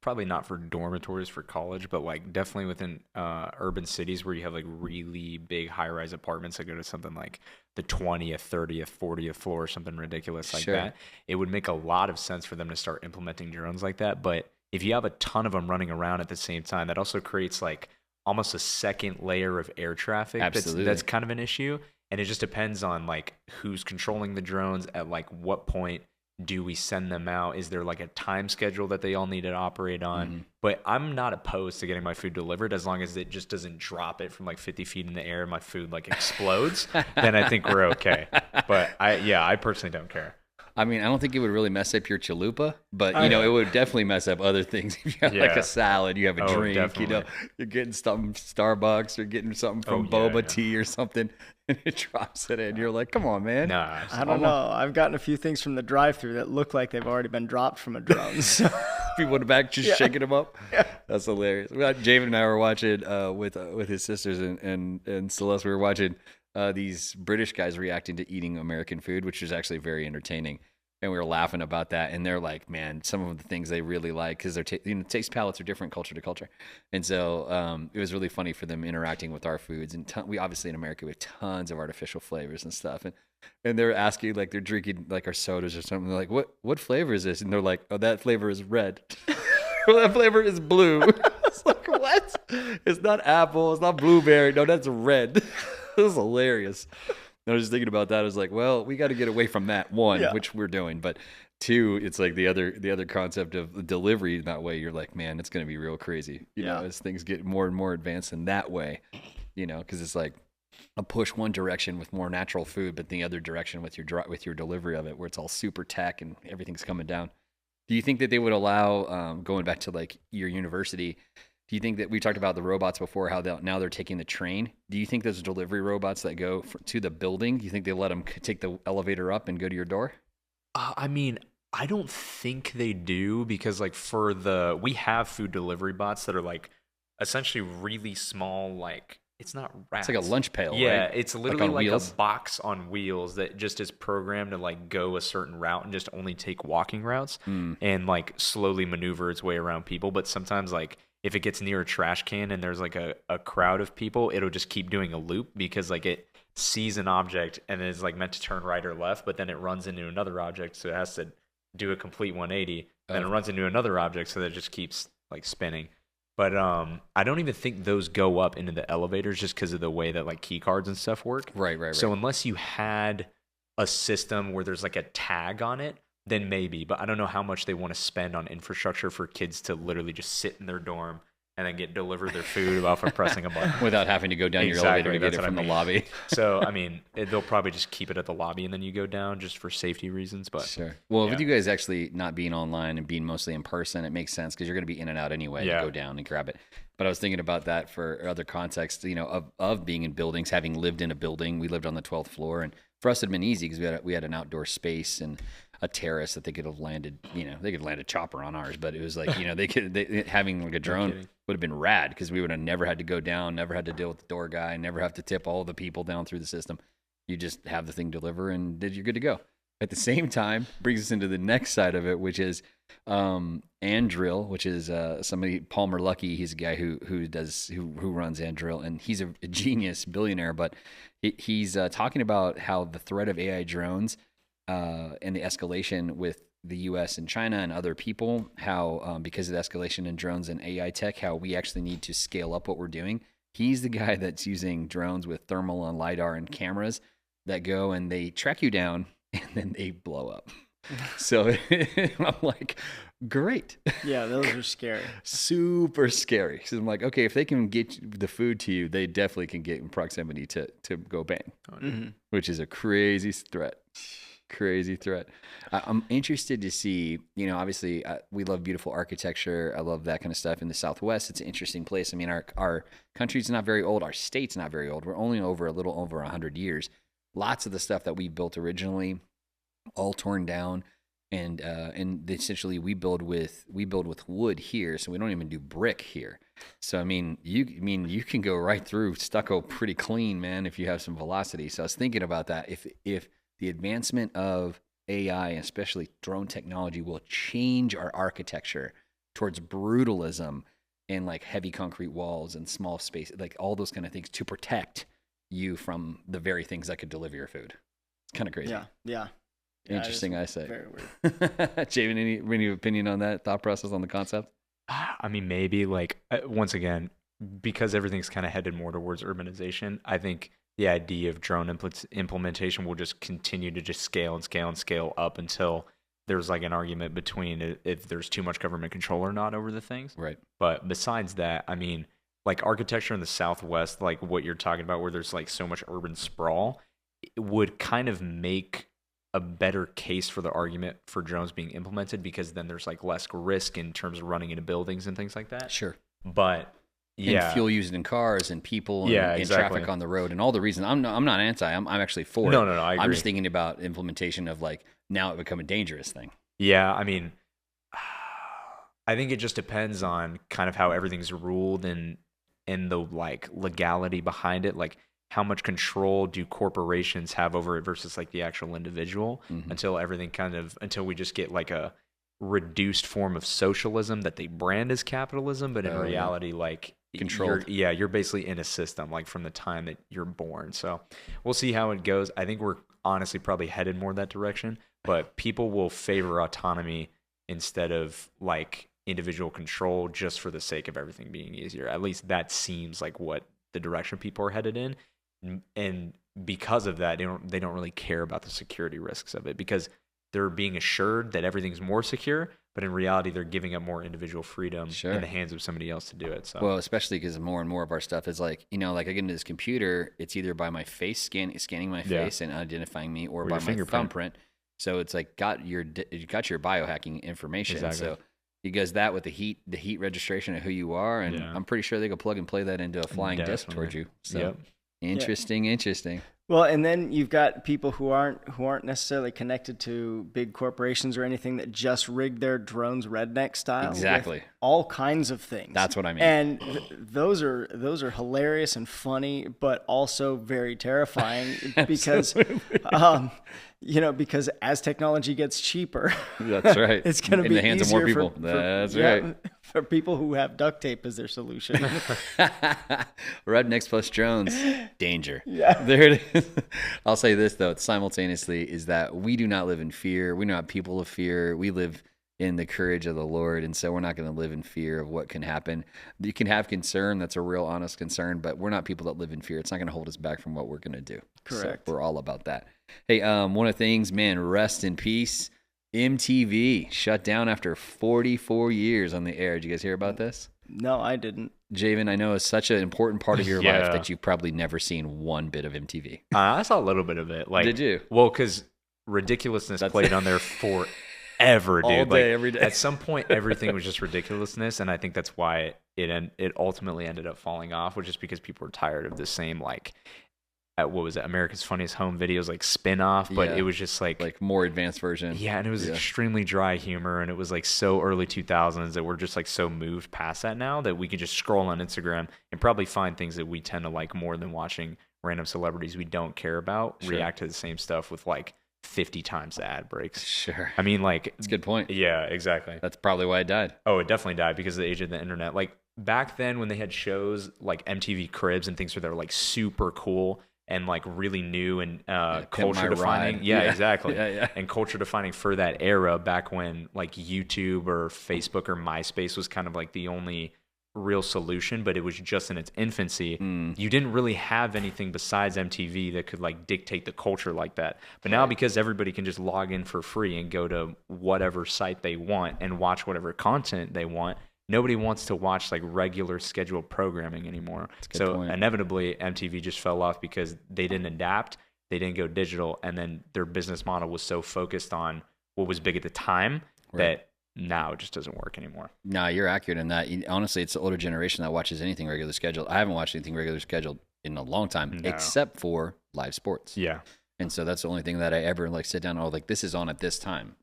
probably not for dormitories for college, but like definitely within urban cities where you have like really big high-rise apartments that go to something like the 20th, 30th, 40th floor or something ridiculous like Sure. that. It would make a lot of sense for them to start implementing drones like that. But if you have a ton of them running around at the same time, that also creates like almost a second layer of air traffic. Absolutely. That's kind of an issue. And it just depends on like who's controlling the drones at like what point do we send them out? Is there like a time schedule that they all need to operate on? Mm-hmm. But I'm not opposed to getting my food delivered as long as it just doesn't drop it from like 50 feet in the air and my food like explodes. Then I think we're okay. But I personally don't care. I mean, I don't think it would really mess up your chalupa, but you know, it would definitely mess up other things. If you have like Yeah. a salad, you have a drink, you know, definitely. you're getting something Starbucks or getting something from boba tea or something, and it drops it in. You're like, come on, man. Nah, I don't know. I've gotten a few things from the drive-through that look like they've already been dropped from a drone. So. People in the back just shaking them up. Yeah. That's hilarious. Javen and I were watching with his sisters and Celeste. We were watching these British guys reacting to eating American food, which was actually very entertaining. And we were laughing about that. And they're like, man, some of the things they really like, because their taste palates are different culture to culture. And so it was really funny for them interacting with our foods. And we obviously in America, we have tons of artificial flavors and stuff. And they're asking, like, they're drinking like our sodas or something. They're like, what flavor is this? And they're like, oh, that flavor is red. Or that flavor is blue. It's like, what? It's not apple. It's not blueberry. No, that's red. It was hilarious. I was just thinking about that. I was like, well, we got to get away from that, one, which we're doing. But two, it's like the other concept of delivery in that way. You're like, man, it's going to be real crazy, you know, as things get more and more advanced in that way, you know, because it's like a push one direction with more natural food, but the other direction with your delivery of it, where it's all super tech and everything's coming down. Do you think that they would allow, going back to like your university, do you think that we talked about the robots before, how now they're taking the train? Do you think those delivery robots that go to the building, do you think they let them take the elevator up and go to your door? I mean, I don't think they do, because like we have food delivery bots that are like essentially really small, like it's not rats. It's like a lunch pail, yeah, right? it's literally like wheels? a box on wheels that just is programmed to like go a certain route and just only take walking routes and like slowly maneuver its way around people. But sometimes like if it gets near a trash can and there's like a crowd of people, it'll just keep doing a loop, because like it sees an object and is like meant to turn right or left, but then it runs into another object, so it has to do a complete 180. Then it runs into another object, so that it just keeps like spinning. But I don't even think those go up into the elevators, just because of the way that like key cards and stuff work. Right. So unless you had a system where there's like a tag on it, then maybe. But I don't know how much they want to spend on infrastructure for kids to literally just sit in their dorm and then get delivered their food off of pressing a button. Without having to go down your elevator to get it from the lobby. So, I mean, they'll probably just keep it at the lobby and then you go down just for safety reasons. But sure. Well, with you guys actually not being online and being mostly in person, it makes sense, because you're going to be in and out anyway to go down and grab it. But I was thinking about that for other contexts, you know, of being in buildings, having lived in a building. We lived on the 12th floor, and for us it had been easy because we had an outdoor space and a terrace that they could have landed, you know, they could land a chopper on ours, but it was like, you know, having like a drone would have been rad, because we would have never had to go down, never had to deal with the door guy, never have to tip all the people down through the system. You just have the thing deliver and you're good to go. At the same time, brings us into the next side of it, which is Andrill, which is somebody, Palmer Luckey. He's a guy who runs Andrill, and he's a genius billionaire. But he's talking about how the threat of AI drones and the escalation with the U.S. and China and other people, how because of the escalation in drones and AI tech, how we actually need to scale up what we're doing. He's the guy that's using drones with thermal and LiDAR and cameras that go and they track you down and then they blow up. So I'm like, great. Yeah, those are scary. Super scary. So I'm like, okay, if they can get the food to you, they definitely can get in proximity to go bang, which is a crazy threat. Crazy threat. I'm interested to see, you know, obviously we love beautiful architecture. I love that kind of stuff. In the Southwest, it's an interesting place. I mean, our country's not very old. Our state's not very old. We're only a little over 100 years. Lots of the stuff that we built originally, all torn down, and essentially we build with wood here, so we don't even do brick here. So I mean you can go right through stucco pretty clean, man, if you have some velocity. So I was thinking about that. If the advancement of AI, especially drone technology, will change our architecture towards brutalism and like heavy concrete walls and small space, like all those kind of things to protect you from the very things that could deliver your food. It's kind of crazy. Yeah. Interesting, I say. Very weird. Javen, any opinion on that thought process on the concept? I mean, maybe like once again, because everything's kind of headed more towards urbanization, I think the idea of drone implementation will just continue to just scale and scale and scale up until there's like an argument between if there's too much government control or not over the things. Right. But besides that, I mean, like architecture in the Southwest, like what you're talking about, where there's like so much urban sprawl, it would kind of make a better case for the argument for drones being implemented, because then there's like less risk in terms of running into buildings and things like that. Sure. But yeah, and fuel used in cars and people and, Yeah, and exactly. traffic on the road and all the reasons. I'm not anti. I'm actually for No, it. no, no, I I'm agree. just thinking about implementation of like now it become a dangerous thing. Yeah, I mean, I think it just depends on kind of how everything's ruled and the like legality behind it. Like, how much control do corporations have over it versus like the actual individual, until we just get like a reduced form of socialism that they brand as capitalism, but in reality, like controlled. You're basically in a system like from the time that you're born. So we'll see how it goes. I think we're honestly probably headed more that direction, but people will favor autonomy instead of like individual control just for the sake of everything being easier. At least that seems like what the direction people are headed in. And because of that, they don't really care about the security risks of it, because they're being assured that everything's more secure, but in reality, they're giving up more individual freedom in the hands of somebody else to do it. So, well, especially because more and more of our stuff is like, like I get into this computer, it's either by my face scanning my face and identifying me, or by my thumbprint. So it's like you got your biohacking information. Exactly. So he does that with the heat registration of who you are, and I'm pretty sure they could plug and play that into a flying disc towards you. So interesting. Well, and then you've got people who aren't necessarily connected to big corporations or anything that just rig their drones redneck style. Exactly. With all kinds of things. That's what I mean. And those are hilarious and funny, but also very terrifying because because as technology gets cheaper, that's right. It's going to be in the hands of more people. That's right. For people who have duct tape as their solution. Rednecks plus drones, danger. Yeah. There it is. I'll say this though, simultaneously, is that we do not live in fear. We're not people of fear. We live in the courage of the Lord, and so we're not going to live in fear of what can happen. You can have concern, that's a real honest concern, but we're not people that live in fear. It's not going to hold us back from what we're going to do. Correct. So we're all about that. Hey, one of the things, man, rest in peace. MTV shut down after 44 years on the air. Did you guys hear about this? No, I didn't. Javen, I know it's such an important part of your life that you've probably never seen one bit of MTV. I saw a little bit of it. Like, did you? Well, because ridiculousness played on there forever, dude. All day, like, every day. At some point, everything was just ridiculousness, and I think that's why it ultimately ended up falling off, was just because people were tired of the same, like, what was it, America's Funniest Home Videos, like spin-off, but it was just like more advanced version. Yeah, and it was extremely dry humor, and it was like so early 2000s that we're just like so moved past that now that we can just scroll on Instagram and probably find things that we tend to like more than watching random celebrities we don't care about react to the same stuff with like 50 times the ad breaks. Sure. I mean, like, it's a good point. Yeah, exactly. That's probably why it died. Oh, it definitely died because of the age of the internet. Like, back then when they had shows like MTV Cribs and things where they were like super cool and like really new and culture defining. Yeah, exactly. And culture defining for that era, back when like YouTube or Facebook or MySpace was kind of like the only real solution, but it was just in its infancy. You didn't really have anything besides MTV that could like dictate the culture like that. But now, because everybody can just log in for free and go to whatever site they want and watch whatever content they want, nobody wants to watch like regular scheduled programming anymore. So inevitably MTV just fell off because they didn't adapt, they didn't go digital, and then their business model was so focused on what was big at the time that now it just doesn't work anymore. No, you're accurate in that. Honestly, it's the older generation that watches anything regular scheduled. I haven't watched anything regular scheduled in a long time, except for live sports. Yeah. And so that's the only thing that I ever like sit down and like, this is on at this time.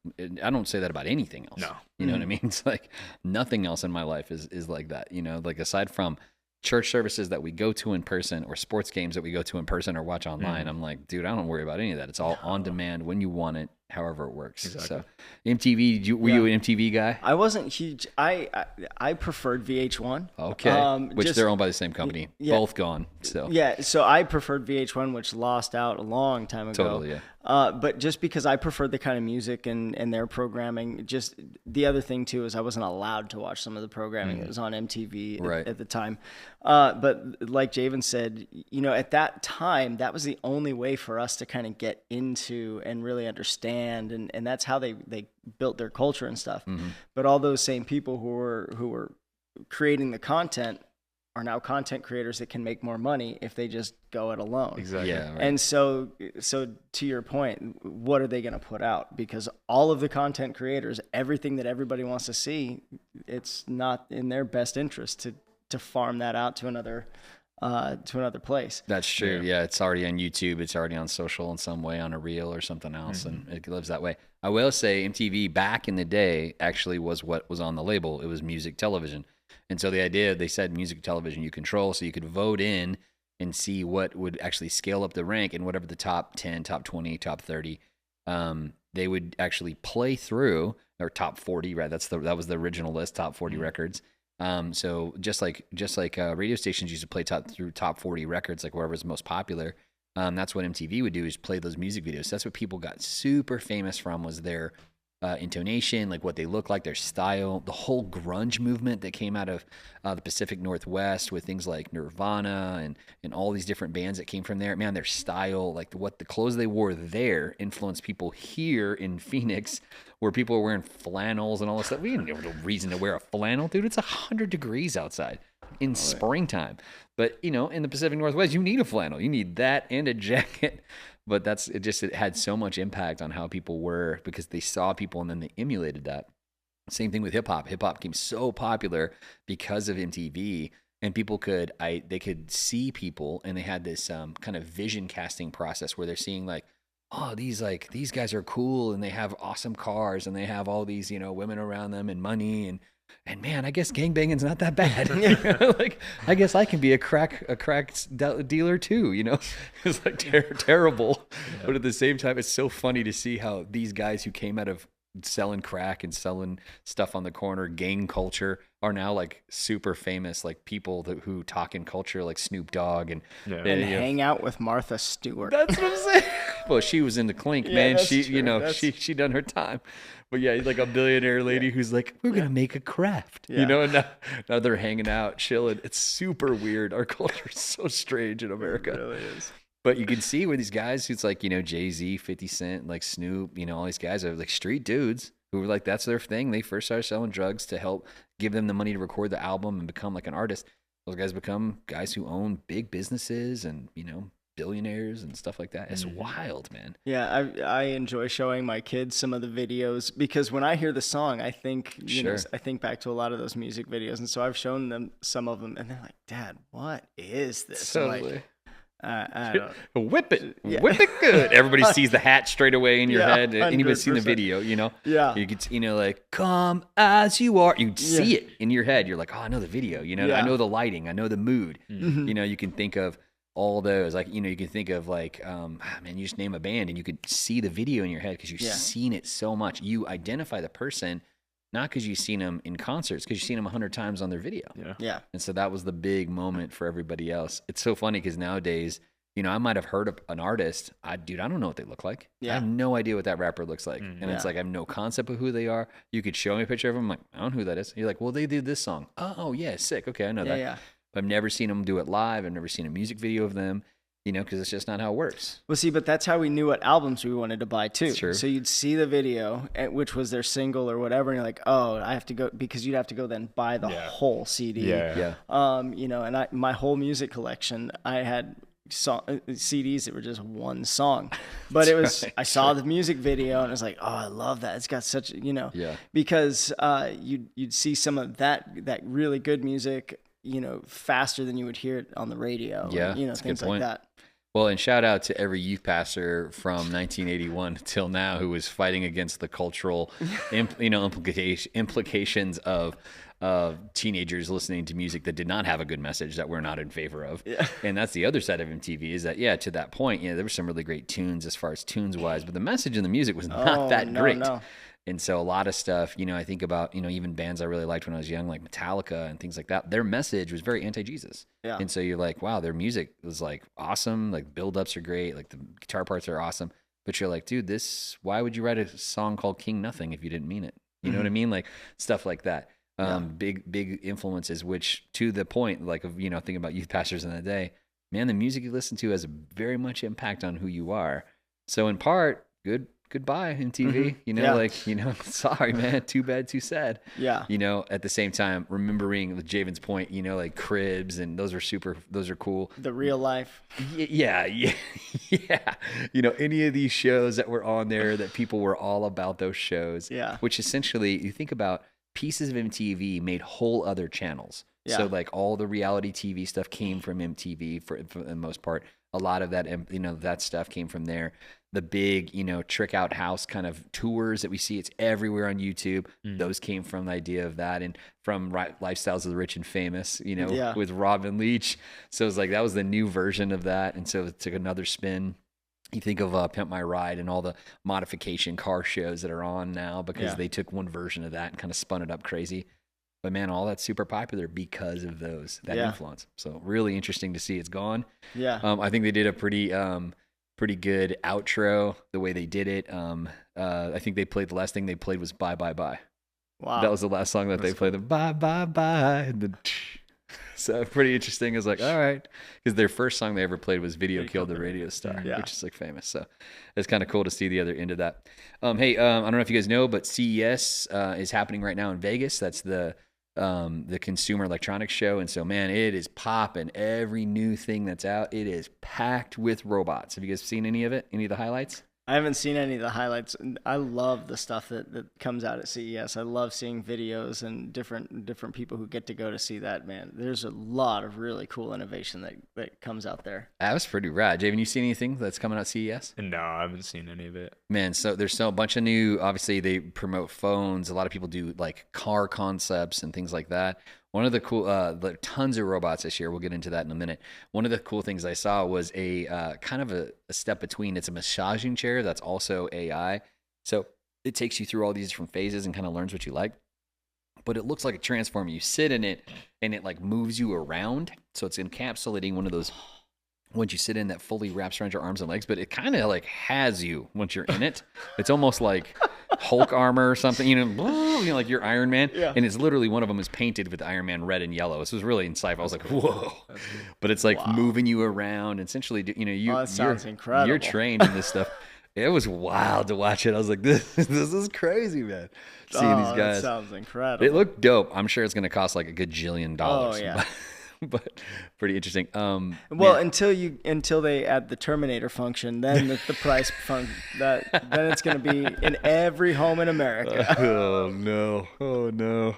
I don't say that about anything else. No. You know what I mean? It's like nothing else in my life is like that, like aside from church services that we go to in person or sports games that we go to in person or watch online. I'm like, dude, I don't worry about any of that. It's all on demand when you want it, however it works. Exactly. So MTV, were you an MTV guy? I wasn't huge. I preferred VH1. Okay. Which they're owned by the same company. Both gone. So so I preferred VH1, which lost out a long time ago. Totally, yeah. But just because I preferred the kind of music and their programming, just the other thing too is I wasn't allowed to watch some of the programming that was on MTV at the time. But like Javen said, at that time, that was the only way for us to kind of get into and really understand, and that's how they built their culture and stuff. But all those same people who were creating the content are now content creators that can make more money if they just go it alone. Exactly. Yeah. Right. And so to your point, what are they going to put out? Because all of the content creators, everything that everybody wants to see, it's not in their best interest to farm that out to another place. That's true. Yeah. It's already on YouTube. It's already on social in some way, on a reel or something else, and it lives that way. I will say MTV back in the day actually was what was on the label. It was music television. And so the idea, they said music television you control, so you could vote in and see what would actually scale up the rank, and whatever the top 10, top 20, top 30, they would actually play through, or top 40, right? That was the original list, top 40 records. So just like radio stations used to play through top 40 records, like wherever's most popular. That's what MTV would do, is play those music videos. So that's what people got super famous from, was their intonation, like what they look like, their style, the whole grunge movement that came out of the Pacific Northwest with things like Nirvana and all these different bands that came from there. Man, their style, like what the clothes they wore there influenced people here in Phoenix, where people were wearing flannels and all this stuff. We didn't have no reason to wear a flannel, dude. It's 100 degrees outside in springtime. But, in the Pacific Northwest, you need a flannel. You need that and a jacket. But it had so much impact on how people were, because they saw people and then they emulated that. Same thing with hip hop. Hip hop became so popular because of MTV, and people could see people, and they had this kind of vision casting process where they're seeing like, oh, these guys are cool, and they have awesome cars, and they have all these, women around them and money, and man, I guess gangbanging's not that bad. Like, I guess I can be a crack dealer too. It's like terrible, but at the same time, it's so funny to see how these guys who came out of selling crack and selling stuff on the corner, gang culture, are now like super famous, like people who talk in culture, like Snoop Dogg and hang out with Martha Stewart. That's what I'm saying. Well, she was in the clink, man. She, true. she done her time. But yeah, like a billionaire lady who's like, we're gonna make a craft, and now they're hanging out, chilling. It's super weird. Our culture is so strange in America. It really is. But you can see where these guys who's like, Jay-Z, 50 Cent, like Snoop, all these guys are like street dudes who were like, that's their thing. They first started selling drugs to help give them the money to record the album and become like an artist. Those guys become guys who own big businesses and, billionaires and stuff like that. It's wild, man. Yeah, I enjoy showing my kids some of the videos, because when I hear the song, I think I think back to a lot of those music videos, and so I've shown them some of them, and they're like, "Dad, what is this?" Totally. Like, I don't know. Whip it good. Everybody sees the hat straight away in your head. Anybody's seen the video, Yeah. You could, like, come as you are. You see it in your head. You're like, oh, I know the video. I know the lighting. I know the mood. You can think of all those, like, you can think of like, you just name a band and you could see the video in your head because you've seen it so much. You identify the person, not because you've seen them in concerts, because you've seen them 100 times on their video. Yeah. And so that was the big moment for everybody else. It's so funny because nowadays, I might have heard of an artist. I don't know what they look like. Yeah. I have no idea what that rapper looks like. And it's like, I have no concept of who they are. You could show me a picture of them. I'm like, I don't know who that is. You're like, well, they did this song. Oh yeah, sick. Okay, I know that. Yeah. But I've never seen them do it live. I've never seen a music video of them, because it's just not how it works. Well, see, but that's how we knew what albums we wanted to buy too. That's true. So you'd see the video, which was their single or whatever, and you're like, oh, I have to go, because you'd have to go then buy the whole CD. Yeah. And my whole music collection, I had CDs that were just one song, but it was I saw the music video and I was like, oh, I love that. It's got such because you'd see some of that really good music faster than you would hear it on the radio. And, things like that. Well, and shout out to every youth pastor from 1981 till now who was fighting against the cultural implications of teenagers listening to music that did not have a good message that we're not in favor of. Yeah. And that's the other side of MTV, is that, to that point, there were some really great tunes as far as tunes wise, but the message in the music was not that great. No. And so a lot of stuff, I think about, even bands I really liked when I was young, like Metallica and things like that, their message was very anti-Jesus. Yeah. And so you're like, wow, their music was like awesome. Like build-ups are great. Like the guitar parts are awesome. But you're like, dude, why would you write a song called King Nothing if you didn't mean it? You know what I mean? Like stuff like that. Big influences, which to the point, like, of, thinking about youth pastors in the day, man, the music you listen to has very much impact on who you are. So in part, good goodbye MTV, sorry, man, too bad, too sad. Yeah. At the same time, remembering with Javen's point, like Cribs, and those are cool. The real life. Yeah. Any of these shows that were on there that people were all about those shows. Yeah. Which essentially, you think about pieces of MTV made whole other channels. Yeah. So like all the reality TV stuff came from MTV for the most part. A lot of that, that stuff came from there. The big, trick out house kind of tours that we see, it's everywhere on YouTube. Those came from the idea of that, and from Lifestyles of the Rich and Famous, with Robin Leach. So it's like that was the new version of that, and so it took another spin. You think of Pimp My Ride and all the modification car shows that are on now because they took one version of that and kind of spun it up crazy. But man, all that's super popular because of that influence. So really interesting to see it's gone. Yeah. I think they did a pretty good outro the way they did it. I think the last thing they played was Bye Bye Bye. Wow. That was the last song that they played. The Bye Bye Bye. And then, so pretty interesting. It's like, all right. Because their first song they ever played was Video Killed the Radio Star, which is like famous. So it's kind of cool to see the other end of that. Hey, I don't know if you guys know, but CES is happening right now in Vegas. That's the Consumer Electronics Show. And so, man, it is popping. Every new thing that's out, it is packed with robots. Have you guys seen any of it? Any of the highlights? I haven't seen any of the highlights. I love the stuff that comes out at CES. I love seeing videos and different people who get to go to see that, man. There's a lot of really cool innovation that comes out there. That was pretty rad. Javen, you seen anything that's coming out at CES? No, I haven't seen any of it. Man, so there's a bunch of new, obviously they promote phones. A lot of people do like car concepts and things like that. One of the cool, tons of robots this year. We'll get into that in a minute. One of the cool things I saw was a kind of a step between. It's a massaging chair that's also AI. So it takes you through all these different phases and kind of learns what you like. But it looks like a transformer. You sit in it and it like moves you around. So it's encapsulating one of those. Once you sit in, that fully wraps around your arms and legs, but it kind of like has you once you're in it. It's almost like Hulk armor or something, like you're Iron Man. Yeah. And it's literally, one of them is painted with Iron Man red and yellow. This was really in sci-fi. I was like, whoa. But it's like moving you around. Essentially, that sounds incredible. You're trained in this stuff. It was wild to watch it. I was like, this is crazy, man. Seeing these guys. That sounds incredible. It looked dope. I'm sure it's going to cost like a gajillion dollars. Oh, yeah. But pretty interesting. Until they add the Terminator function, then the price then it's going to be in every home in America. Oh no.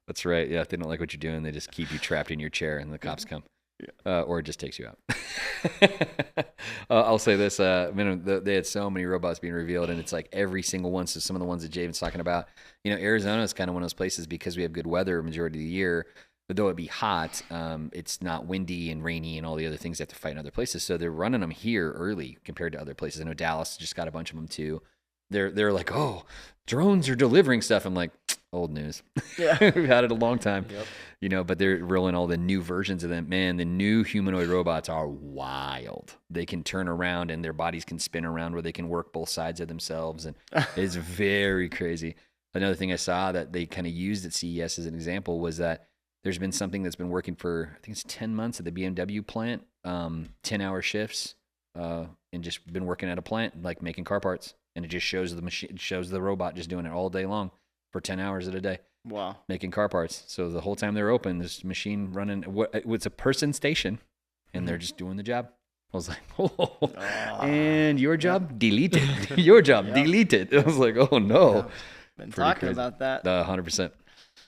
That's right. Yeah, if they don't like what you're doing, they just keep you trapped in your chair and the cops come. Or it just takes you out. I'll say this: they had so many robots being revealed, and it's like every single one. So some of the ones that Javen's talking about, Arizona is kind of one of those places because we have good weather majority of the year. But though it be hot, it's not windy and rainy and all the other things they have to fight in other places. So they're running them here early compared to other places. I know Dallas just got a bunch of them too. They're like, oh, drones are delivering stuff. I'm like, old news. Yeah, we've had it a long time. Yep. But they're rolling all the new versions of them. Man, the new humanoid robots are wild. They can turn around and their bodies can spin around where they can work both sides of themselves, and it's very crazy. Another thing I saw that they kind of used at CES as an example was that there's been something that's been working for, I think it's 10 months at the BMW plant, 10-hour shifts, and just been working at a plant, like making car parts. And it just shows the machine, it shows the robot just doing it all day long for 10 hours at a day. Wow. Making car parts. So the whole time they're open, this machine running, it's a person station, and they're just doing the job. I was like, oh. And your job, deleted. Your job, deleted. I was like, oh no. Yeah. Been pretty talking crazy about that. 100%.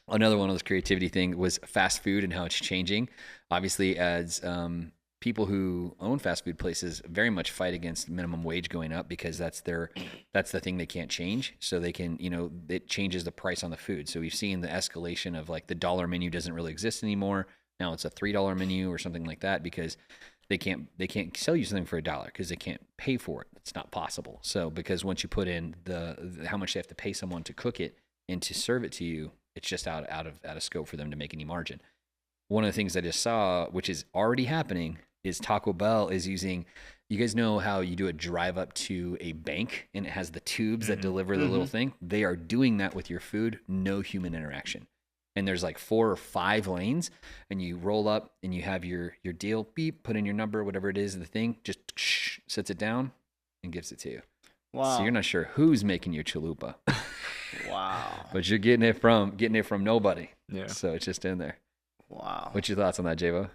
Another one of those creativity thing was fast food and how it's changing. Obviously, as people who own fast food places very much fight against minimum wage going up because that's the thing they can't change. So they can, it changes the price on the food. So we've seen the escalation of like the dollar menu doesn't really exist anymore. Now it's a $3 menu or something like that because they can't sell you something for $1 because they can't pay for it. It's not possible. So because once you put in the how much they have to pay someone to cook it and to serve it to you, it's just out of scope for them to make any margin. One of the things I just saw, which is already happening, is Taco Bell is using, you guys know how you do a drive up to a bank and it has the tubes that deliver the little thing? They are doing that with your food, no human interaction. And there's like 4 or 5 lanes, and you roll up and you have your deal, beep, put in your number, whatever it is, the thing just sets it down and gives it to you. Wow. So you're not sure who's making your chalupa, Wow. but you're getting it from nobody. Yeah. So it's just in there. Wow. What's your thoughts on that, Javo?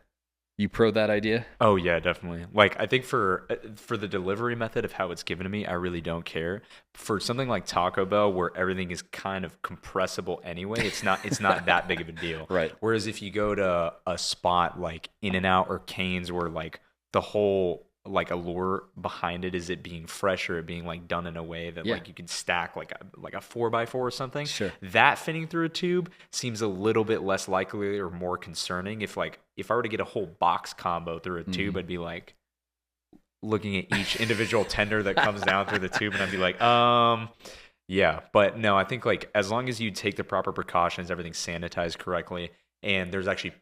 You pro that idea? Oh yeah, definitely. Like I think for the delivery method of how it's given to me, I really don't care. For something like Taco Bell, where everything is kind of compressible anyway, it's not that big of a deal. Right. Whereas if you go to a spot like In-N-Out or Cane's, where like the whole like allure behind it is it being fresh or it being like done in a way that Yeah. like you can stack like a 4x4 or something. Sure. That fitting through a tube seems a little bit less likely or more concerning. If I were to get a whole box combo through a tube, I'd be like looking at each individual tender that comes down through the tube, and I'd be like, yeah. But no, I think like as long as you take the proper precautions, everything's sanitized correctly, and there's actually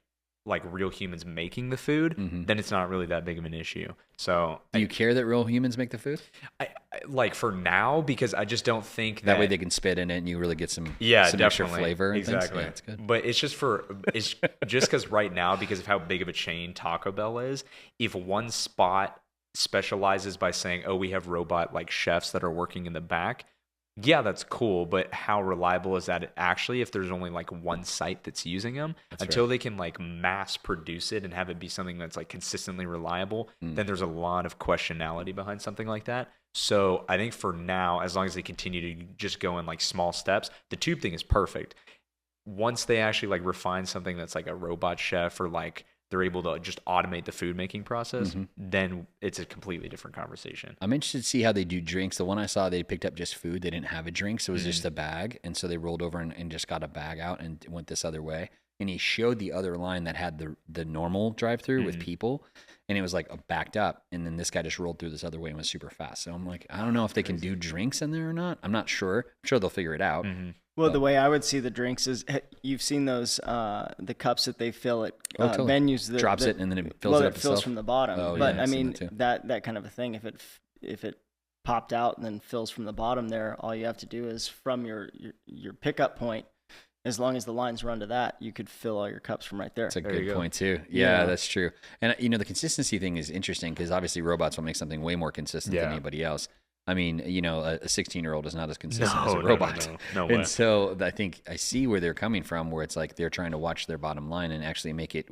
like real humans making the food, then it's not really that big of an issue. So Do you care that real humans make the food? I like for now, because I just don't think That way they can spit in it and you really get some definitely extra flavor and exactly. things. Yeah, that's good. But it's just because right now, because of how big of a chain Taco Bell is, if one spot specializes by saying, oh, we have robot like chefs that are working in the back, yeah, that's cool, but how reliable is that actually if there's only like one site that's using them? Until they can like mass produce it and have it be something that's like consistently reliable, then there's a lot of questionality behind something like that. So I think for now, as long as they continue to just go in like small steps, the tube thing is perfect. Once they actually like refine something that's like a robot chef, or like they're able to just automate the food making process, then it's a completely different conversation. I'm interested to see how they do drinks. The one I saw, they picked up just food. They didn't have a drink, so it was just a bag. And so they rolled over and just got a bag out and went this other way. And he showed the other line that had the normal drive-through with people, and it was like backed up. And then this guy just rolled through this other way and was super fast. So I'm like, I don't know if they can do drinks in there or not. I'm not sure. I'm sure they'll figure it out. Well, the way I would see the drinks is you've seen those the cups that they fill at Totally. venues. Drops it and then it fills it up fills itself. from the bottom. Oh, But yeah, I I've seen mean that too. that kind of a thing. If it popped out and then fills from the bottom there, all you have to do is from your pickup point. As long as the lines run to that, you could fill all your cups from right there. That's a There you good go. point too. Yeah, that's true. And the consistency thing is interesting because obviously robots will make something way more consistent than anybody else. I mean, a 16-year-old is not as consistent as a robot. No way. And so I think I see where they're coming from, where it's like they're trying to watch their bottom line and actually make it,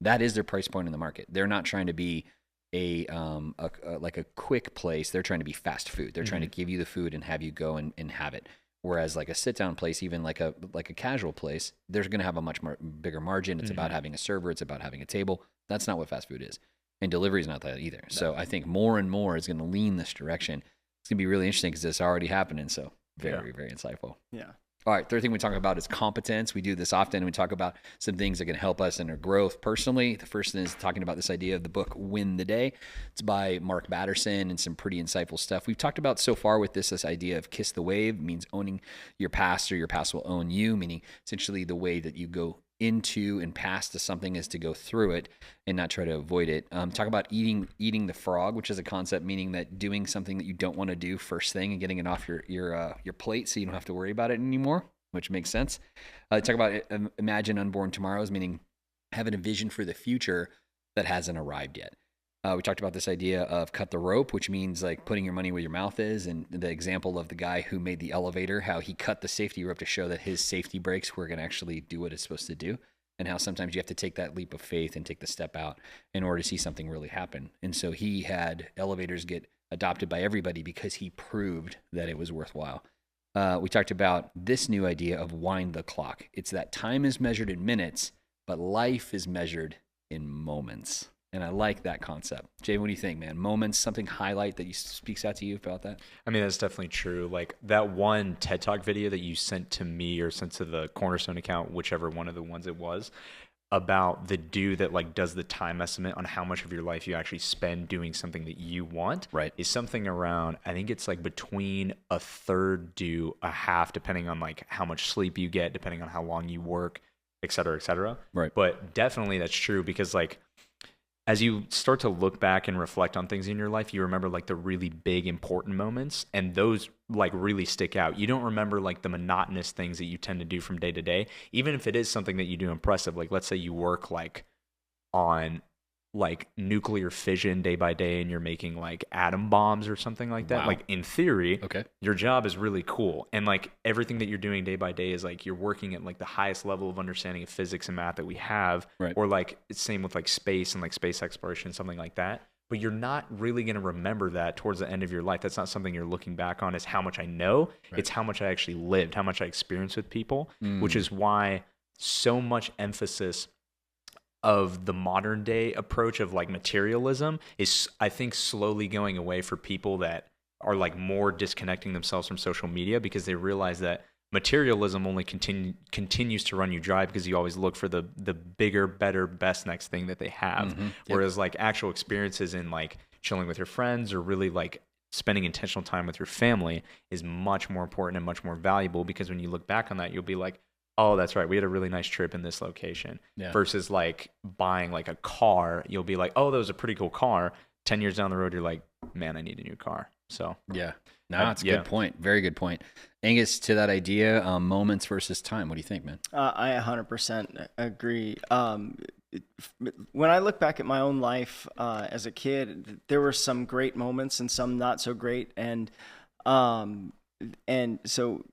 that is their price point in the market. They're not trying to be like a quick place. They're trying to be fast food. They're trying to give you the food and have you go and have it. Whereas like a sit down place, even like a casual place, they're going to have a much more bigger margin. It's about having a server. It's about having a table. That's not what fast food is. And delivery is not that either. No. So I think more and more is going to lean this direction. It's going to be really interesting because it's already happening. So very, very insightful. Yeah. All right. Third thing we talk about is competence. We do this often, and we talk about some things that can help us in our growth personally. The first thing is talking about this idea of the book Win the Day. It's by Mark Batterson and some pretty insightful stuff. We've talked about so far with this idea of kiss the wave, means owning your past or your past will own you, meaning essentially the way that you go into and past to something is to go through it and not try to avoid it. Talk about eating the frog, which is a concept meaning that doing something that you don't want to do first thing and getting it off your plate so you don't have to worry about it anymore, which makes sense. Talk about imagine unborn tomorrows, meaning having a vision for the future that hasn't arrived yet. We talked about this idea of cut the rope, which means like putting your money where your mouth is. And the example of the guy who made the elevator, how he cut the safety rope to show that his safety brakes were going to actually do what it's supposed to do. And how sometimes you have to take that leap of faith and take the step out in order to see something really happen. And so he had elevators get adopted by everybody because he proved that it was worthwhile. We talked about this new idea of wind the clock. It's that time is measured in minutes, but life is measured in moments. And I like that concept. Jay, what do you think, man? Moments, something highlight that speaks out to you about that? I mean, that's definitely true. Like that one TED Talk video that you sent to me or sent to the Cornerstone account, whichever one of the ones it was, about the dude that like does the time estimate on how much of your life you actually spend doing something that you want, right, is something around, I think it's like between a third to a half, depending on like how much sleep you get, depending on how long you work, et cetera, et cetera. Right. But definitely that's true because like, as you start to look back and reflect on things in your life, you remember like the really big important moments, and those like really stick out. You don't remember like the monotonous things that you tend to do from day to day, even if it is something that you do impressive. Like let's say you work like on like nuclear fission day by day and you're making like atom bombs or something like that. Wow. Like in theory, Okay. your job is really cool. And like everything that you're doing day by day is like you're working at like the highest level of understanding of physics and math that we have. Right. Or like it's same with like space and like space exploration, something like that. But you're not really going to remember that towards the end of your life. That's not something you're looking back on as how much I know. Right. It's how much I actually lived, how much I experienced with people, which is why so much emphasis of the modern day approach of like materialism is, I think, slowly going away for people that are like more disconnecting themselves from social media, because they realize that materialism only continues to run you dry because you always look for the bigger, better, best next thing that they have. Yep. Whereas like actual experiences in like chilling with your friends or really like spending intentional time with your family is much more important and much more valuable, because when you look back on that, you'll be like, oh, that's right, we had a really nice trip in this location. Yeah. Versus like buying like a car, you'll be like, oh, that was a pretty cool car. 10 years down the road, you're like, man, I need a new car. So yeah, no, it's a good point. Very good point. Angus, to that idea, moments versus time. What do you think, man? I 100% agree. When I look back at my own life as a kid, there were some great moments and some not so great, and so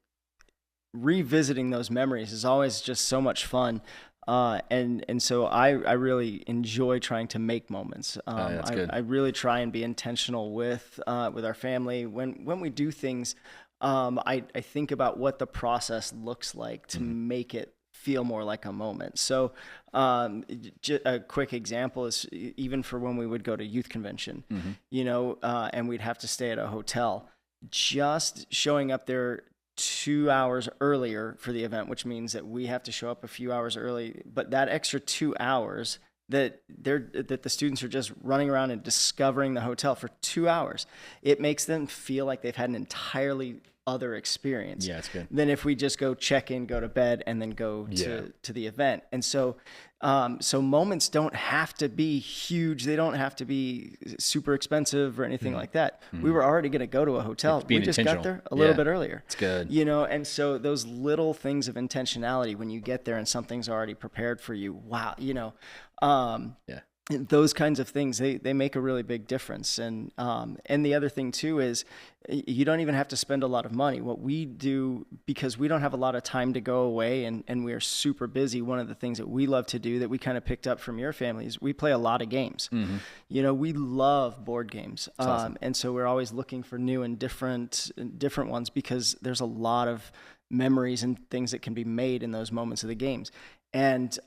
revisiting those memories is always just so much fun. And so I really enjoy trying to make moments. That's good. I really try and be intentional with our family. When we do things, I think about what the process looks like to make it feel more like a moment. So a quick example is even for when we would go to youth convention, and we'd have to stay at a hotel, just showing up there 2 hours earlier for the event, which means that we have to show up a few hours early, but that extra 2 hours that the students are just running around and discovering the hotel for 2 hours, it makes them feel like they've had an entirely other experience. Yeah, it's good. Than if we just go check in, go to bed, and then go to the event. And so moments don't have to be huge. They don't have to be super expensive or anything like that. We were already going to go to a hotel. We just got there a little bit earlier. It's good. And so those little things of intentionality when you get there and something's already prepared for you. Wow. Those kinds of things, they make a really big difference. And the other thing too is you don't even have to spend a lot of money. What we do, because we don't have a lot of time to go away and we are super busy, one of the things that we love to do that we kind of picked up from your family is we play a lot of games. We love board games. Awesome. And so we're always looking for new and different ones, because there's a lot of memories and things that can be made in those moments of the games. And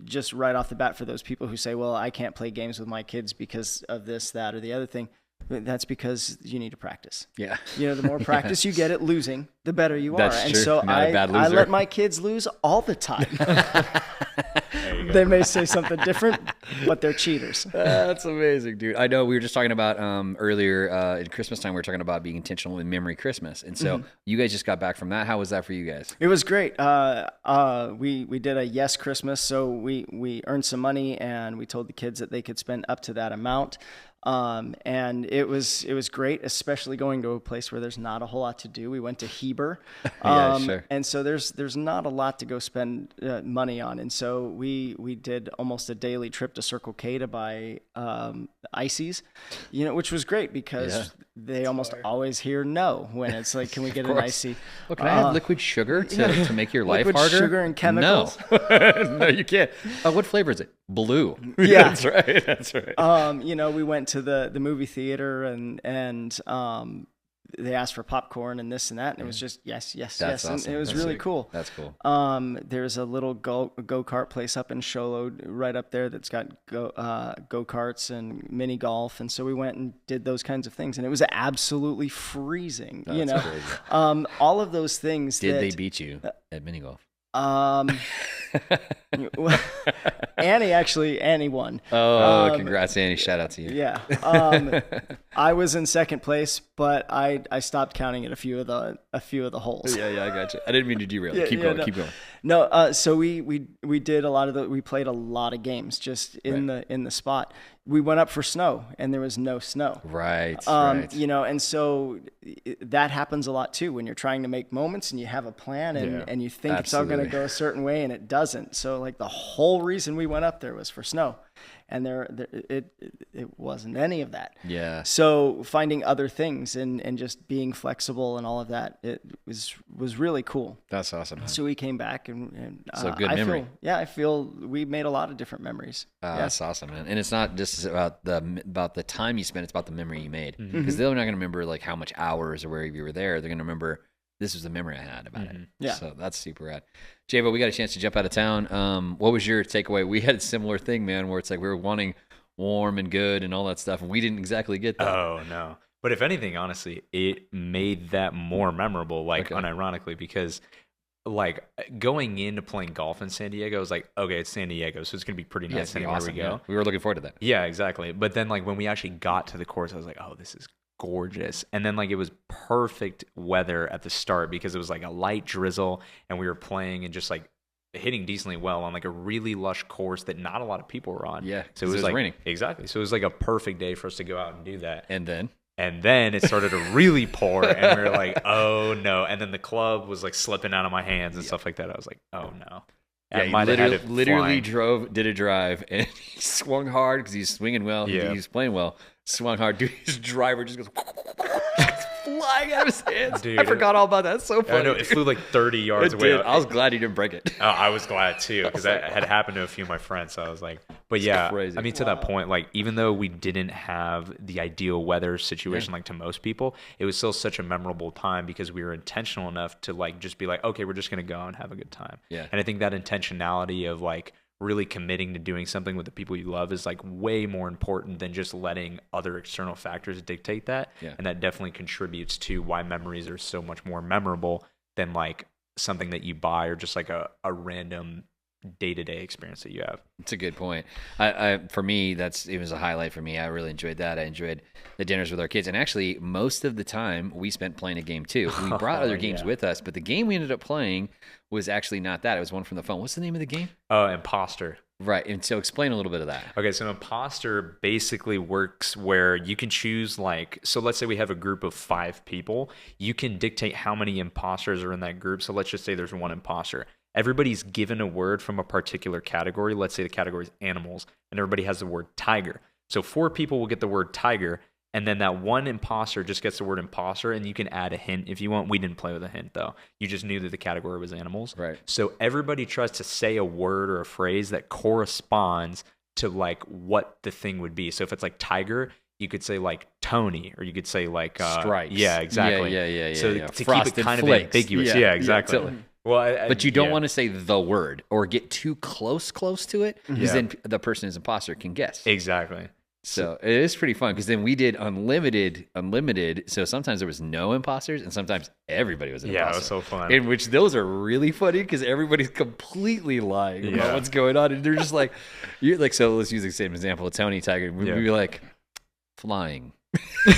just right off the bat, for those people who say, well, I can't play games with my kids because of this, that, or the other thing, that's because you need to practice. Yeah. The more practice you get at losing, the better you are. That's and true. so I let my kids lose all the time. They may say something different, but they're cheaters. That's amazing, dude. I know we were just talking about earlier at Christmas time, we were talking about being intentional with Memory Christmas. And so you guys just got back from that. How was that for you guys? It was great. We did a yes Christmas. So we earned some money and we told the kids that they could spend up to that amount. And it was great, especially going to a place where there's not a whole lot to do. We went to Heber. Sure. And so there's not a lot to go spend money on. And so we did almost a daily trip to Circle K to buy ices, which was great because they almost always hear no when it's like, can we get an icy? Well, can I have liquid sugar to make your life harder? Liquid sugar and chemicals? No, no, you can't. What flavor is it? Blue. Yeah. That's right. That's right. We went to the movie theater and they asked for popcorn and this and that, and it was just yes. That's awesome. And it was That's really sick. cool. That's cool. There's a little go-kart place up in Sholo right up there that's got go-karts and mini golf, and so we went and did those kinds of things, and it was absolutely freezing. That's crazy. All of those things. Did they beat you at mini golf? Annie won. Oh, congrats, Annie. Shout out to you. Yeah. I was in second place, but I stopped counting at a few of the holes. Yeah, I got you. I didn't mean to derail you. Keep going. No, so we did we played a lot of games just in the spot. We went up for snow and there was no snow. Right. And so that happens a lot too when you're trying to make moments and you have a plan and you think it's all going to go a certain way and it doesn't. So like the whole reason we went up there was for snow. and it wasn't any of that. Yeah. So finding other things and just being flexible and all of that, it was really cool. That's awesome. So we came back and So good memory. I feel we made a lot of different memories. That's awesome, man. And it's not just about the time you spent; it's about the memory you made. Because they're not going to remember like how much hours or where you were there. They're going to remember this was the memory I had about it. Yeah. So that's super rad. Javo, we got a chance to jump out of town. What was your takeaway? We had a similar thing, man, where it's like we were wanting warm and good and all that stuff, and we didn't exactly get that. Oh no. But if anything, honestly, it made that more memorable, like unironically, because like going into playing golf in San Diego, I was like, okay, it's San Diego, so it's gonna be pretty nice anywhere we go. Yeah. We were looking forward to that. Yeah, exactly. But then like when we actually got to the course, I was like, oh, this is gorgeous. And then like it was perfect weather at the start because it was like a light drizzle and we were playing and just like hitting decently well on like a really lush course that not a lot of people were on. Yeah, so it was like raining. Exactly. So it was like a perfect day for us to go out and do that. And then it started to really pour and we were like, oh no. And then the club was like slipping out of my hands and stuff like that. I was like, oh no. Yeah, he literally did a drive and he swung hard because he's swinging well. Yeah. He's playing well. Swung hard. Dude, his driver just goes flying out of his hands. Dude, I forgot all about that. That's so funny. I know, it flew like 30 yards away. I was glad he didn't break it. I was glad too because that had happened to a few of my friends. So I was like, but yeah, crazy. I mean, to that point, like even though we didn't have the ideal weather situation like to most people, it was still such a memorable time because we were intentional enough to like just be like, okay, we're just going to go and have a good time. Yeah. And I think that intentionality of like really committing to doing something with the people you love is like way more important than just letting other external factors dictate that. Yeah. And that definitely contributes to why memories are so much more memorable than like something that you buy or just like a random day-to-day experience that you have. It's a good point. For me, it was a highlight for me. I really enjoyed that. I enjoyed the dinners with our kids. And actually, most of the time, we spent playing a game too. We brought other games with us, but the game we ended up playing was actually not that. It was one from the phone. What's the name of the game? Imposter. Right. And so explain a little bit of that. Okay, so Imposter basically works where you can choose like, so let's say we have a group of 5 people. You can dictate how many imposters are in that group. So let's just say there's one imposter. Everybody's given a word from a particular category. Let's say the category is animals, and everybody has the word tiger. So 4 people will get the word tiger, and then that one imposter just gets the word imposter, and you can add a hint if you want. We didn't play with a hint, though. You just knew that the category was animals. Right. So everybody tries to say a word or a phrase that corresponds to like what the thing would be. So if it's like tiger, you could say like Tony, or you could say like stripes. Yeah, exactly. Yeah. So to keep Frosted it kind flakes. of ambiguous. Yeah, exactly. Yeah, totally. Well, but you don't want to say the word or get too close to it, because then the person who's imposter can guess. Exactly. So it is pretty fun because then we did unlimited. So sometimes there was no imposters, and sometimes everybody was an imposter. Yeah, it was so fun. In which those are really funny because everybody's completely lying about what's going on, and they're just like, you're like. So let's use the same example of Tony Tiger. We'd be like, flying.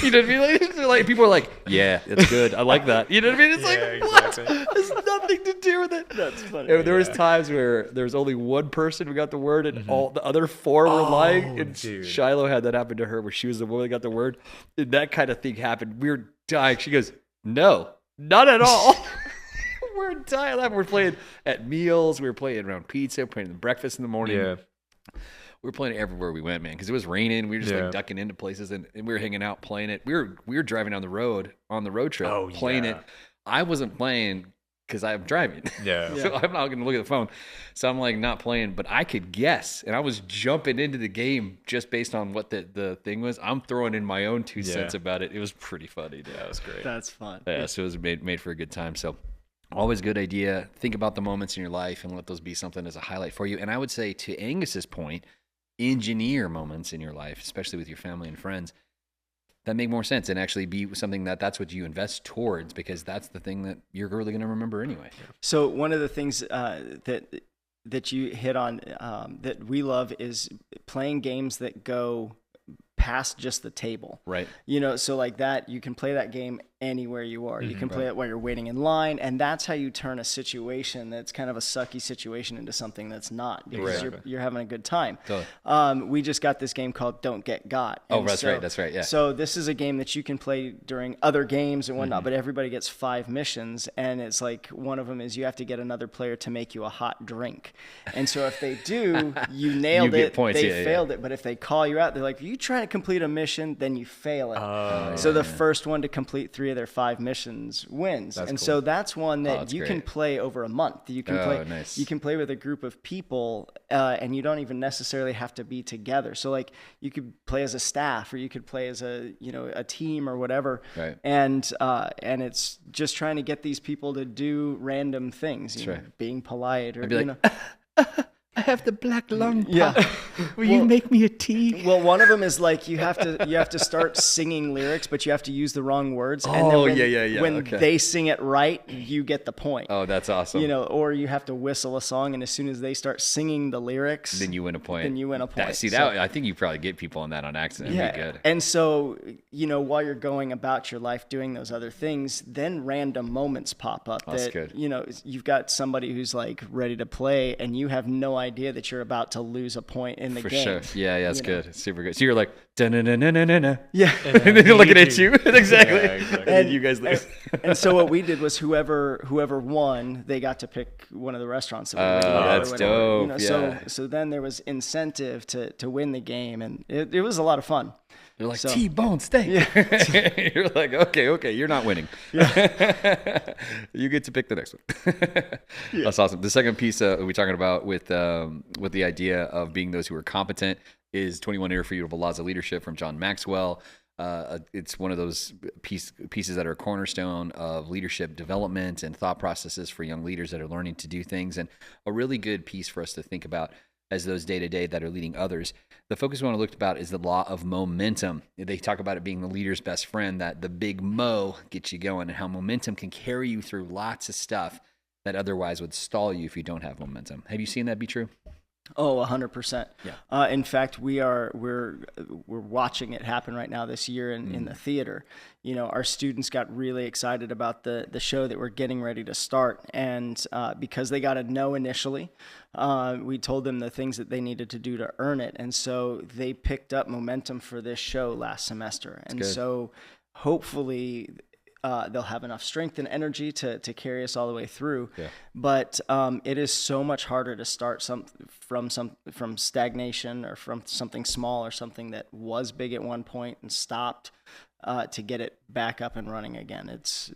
You know what I mean? Like people are like, yeah, that's good. I like that. You know what I mean? It's like, exactly. What? There's nothing to do with it. That's funny. And there was times where there was only one person who got the word, and all the other 4 were lying. And Shiloh had that happen to her, where she was the one that got the word. And that kind of thing happened. We were dying. She goes, no, not at all. We're dying laughing. We're playing at meals. We were playing around pizza, playing breakfast in the morning. Yeah. We were playing it everywhere we went, man, because it was raining. We were just like ducking into places, and we were hanging out playing it. We were driving down the road on the road trip playing it. I wasn't playing because I'm driving. Yeah. So I'm not going to look at the phone. So I'm like not playing, but I could guess, and I was jumping into the game just based on what the thing was. I'm throwing in my own 2 cents about it. It was pretty funny. Dude. That was great. That's fun. Yeah. So it was made for a good time. So. Always a good idea. Think about the moments in your life and let those be something as a highlight for you. And I would say, to Angus's point, engineer moments in your life, especially with your family and friends, that make more sense and actually be something that's what you invest towards, because that's the thing that you're really going to remember anyway. So one of the things that you hit on that we love is playing games that go past just the table. Right. So like that, you can play that game anywhere you are. You can play it while you're waiting in line, and that's how you turn a situation that's kind of a sucky situation into something that's not, because you're having a good time. Totally. We just got this game called Don't Get Got. Oh, that's right. Yeah. So this is a game that you can play during other games and whatnot, but everybody gets 5 missions, and it's like one of them is you have to get another player to make you a hot drink. And so if they do, you nailed it. Points. They failed it. But if they call you out, they're like, if you try to complete a mission, then you fail it. So the first one to complete 3 of their 5 missions wins. That's and cool. so that's one that you great. can play over a month. You can play. Nice. You can play with a group of people, and you don't even necessarily have to be together. So like you could play as a staff, or you could play as a team or whatever. Right. And it's just trying to get these people to do random things, being polite, or I'd be like, I have the black lung. Yeah. Will you make me a tea? Well, one of them is like you have to start singing lyrics, but you have to use the wrong words. And Oh, then yeah. when Okay. they sing it right, you get the point. Oh, that's awesome. Or you have to whistle a song, and as soon as they start singing the lyrics, Then you win a point. I I think you probably get people on that on accident. Yeah. It'd be good. And so, while you're going about your life doing those other things, then random moments pop up That's that, good. You've got somebody who's like ready to play, and you have no idea that you're about to lose a point in the For game. sure. Yeah, it's good. It's super good. So you're like, da-na-na-na-na-na. Yeah. And then they're looking at you. Exactly. Yeah, exactly. And you guys lose. And so what we did was whoever won, they got to pick one of the restaurants that we went to. That's or whatever, dope. So then there was incentive to win the game, and it was a lot of fun. They're like, T-bone steak. You're like, okay, you're not winning. You get to pick the next one. That's awesome. The second piece we're talking about with the idea of being those who are competent is 21 Irrefutable Laws of Leadership from John Maxwell. It's one of those pieces that are a cornerstone of leadership development and thought processes for young leaders that are learning to do things, and a really good piece for us to think about as those day-to-day that are leading others. The focus we want to look about is the law of momentum. They talk about it being the leader's best friend, that the big mo gets you going, and how momentum can carry you through lots of stuff that otherwise would stall you if you don't have momentum. Have you seen that be true? Oh, 100%. Yeah. In fact, we're watching it happen right now this year in the theater. Our students got really excited about the show that we're getting ready to start, and because they got a no initially, we told them the things that they needed to do to earn it, and so they picked up momentum for this show last semester, and so hopefully they'll have enough strength and energy to carry us all the way through. Yeah. But it is so much harder to start from stagnation, or from something small, or something that was big at one point and stopped, to get it back up and running again. It's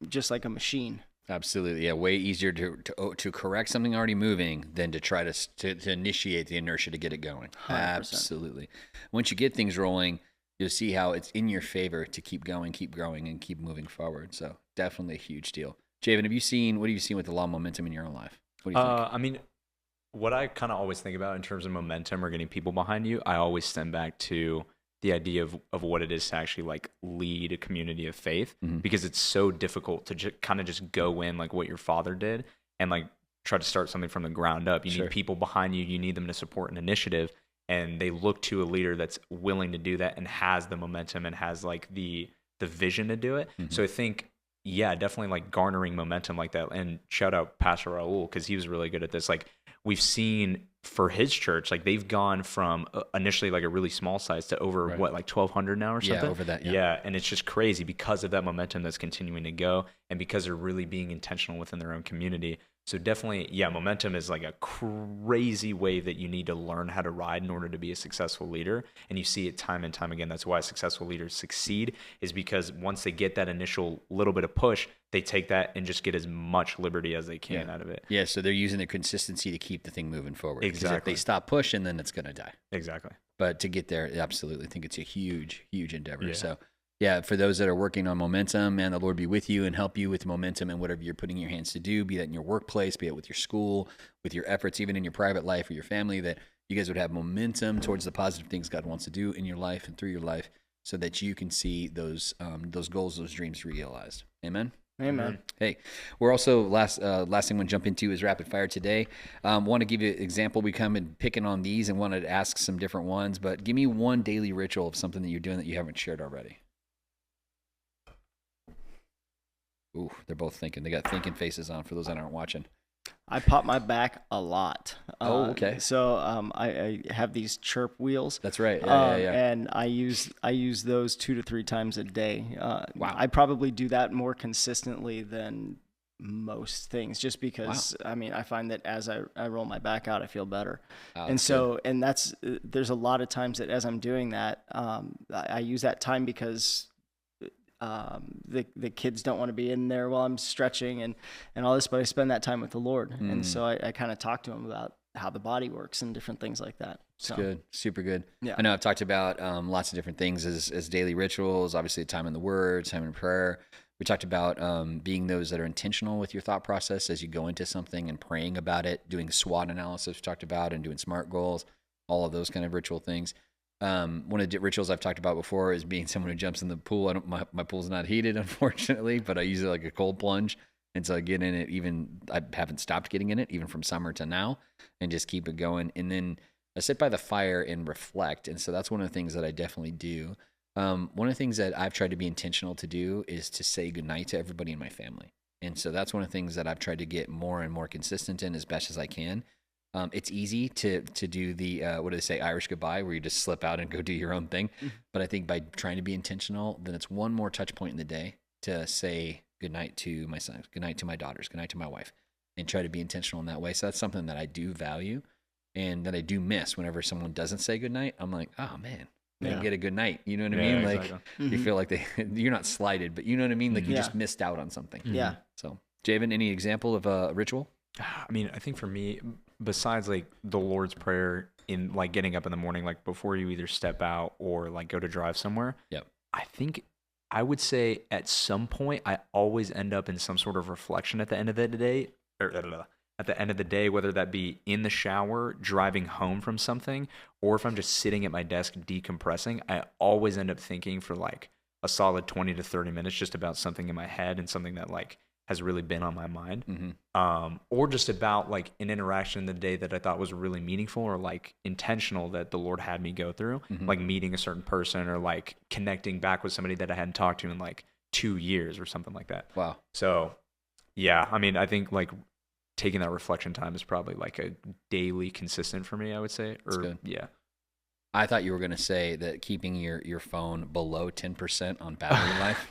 just like a machine. Absolutely. Yeah. Way easier to correct something already moving than to try to initiate the inertia to get it going. 100%. Absolutely. Once you get things rolling, you'll see how it's in your favor to keep going, keep growing, and keep moving forward. So definitely a huge deal. Javen, what have you seen with the law of momentum in your own life? What do you think? I mean, what I kind of always think about in terms of momentum or getting people behind you, I always stem back to the idea of what it is to actually like lead a community of faith, because it's so difficult to kind of just go in like what your father did and like try to start something from the ground up. You need people behind you. You need them to support an initiative. And they look to a leader that's willing to do that and has the momentum and has like the vision to do it. So I think, definitely like garnering momentum like that. And shout out Pastor Raul, because he was really good at this. Like we've seen for his church, like they've gone from initially like a really small size to over like 1,200 now or something. Yeah, over that. Yeah, and it's just crazy because of that momentum that's continuing to go, and because they're really being intentional within their own community. So definitely, momentum is like a crazy wave that you need to learn how to ride in order to be a successful leader. And you see it time and time again. That's why successful leaders succeed, is because once they get that initial little bit of push, they take that and just get as much liberty as they can out of it. Yeah, so they're using the consistency to keep the thing moving forward. Exactly. If they stop pushing, then it's going to die. Exactly. But to get there, absolutely, I think it's a huge, huge endeavor. Yeah. So yeah, for those that are working on momentum, man, the Lord be with you and help you with momentum and whatever you're putting your hands to do, be that in your workplace, be it with your school, with your efforts, even in your private life or your family, that you guys would have momentum towards the positive things God wants to do in your life and through your life, so that you can see those goals, those dreams realized. Amen? Amen. Hey, we're also last thing we'll jump into is rapid fire today. Want to give you an example. We come and picking on these and wanted to ask some different ones, but give me one daily ritual of something that you're doing that you haven't shared already. Ooh, they're both thinking. They got thinking faces on for those that aren't watching. I pop my back a lot. Oh, okay. So I have these chirp wheels. That's right. Yeah. And I use those 2 to 3 times a day. Wow. I probably do that more consistently than most things, just because I find that as I roll my back out, I feel better. Oh, and so good. And that's there's a lot of times that as I'm doing that, I use that time because the kids don't want to be in there while I'm stretching and all this, but I spend that time with the Lord. And so I kind of talk to him about how the body works and different things like that. So it's good. Super good. Yeah. I know I've talked about lots of different things as daily rituals, obviously time in the word, time in prayer. We talked about being those that are intentional with your thought process as you go into something and praying about it, doing SWOT analysis we talked about, and doing SMART goals, all of those kind of ritual things. One of the rituals I've talked about before is being someone who jumps in the pool. My pool's not heated, unfortunately, but I use it like a cold plunge. And so I get in it, I haven't stopped getting in it, even from summer to now, and just keep it going. And then I sit by the fire and reflect. And so that's one of the things that I definitely do. One of the things that I've tried to be intentional to do is to say goodnight to everybody in my family. And so that's one of the things that I've tried to get more and more consistent in as best as I can. It's easy to do the, what do they say, Irish goodbye, where you just slip out and go do your own thing. Mm-hmm. But I think by trying to be intentional, then it's one more touch point in the day to say goodnight to my sons, goodnight to my daughters, goodnight to my wife, and try to be intentional in that way. So that's something that I do value and that I do miss whenever someone doesn't say goodnight. I'm like, oh man, they didn't get a good night. You know what I mean? Like you feel like you're not slighted, but you know what I mean? Like you just missed out on something. Yeah. So Javan, any example of a ritual? I mean, I think for me, besides like the Lord's Prayer in like getting up in the morning, like before you either step out or like go to drive somewhere. Yep. I think I would say at some point I always end up in some sort of reflection at the end of the day, whether that be in the shower, driving home from something, or if I'm just sitting at my desk decompressing. I always end up thinking for like a solid 20 to 30 minutes just about something in my head and something that like has really been on my mind, or just about like an interaction in the day that I thought was really meaningful or like intentional that the Lord had me go through, like meeting a certain person or like connecting back with somebody that I hadn't talked to in like 2 years or something like that. Wow. So yeah, I mean, I think like taking that reflection time is probably like a daily consistent for me, I would say. That's good. Yeah. I thought you were going to say that keeping your phone below 10% on battery life.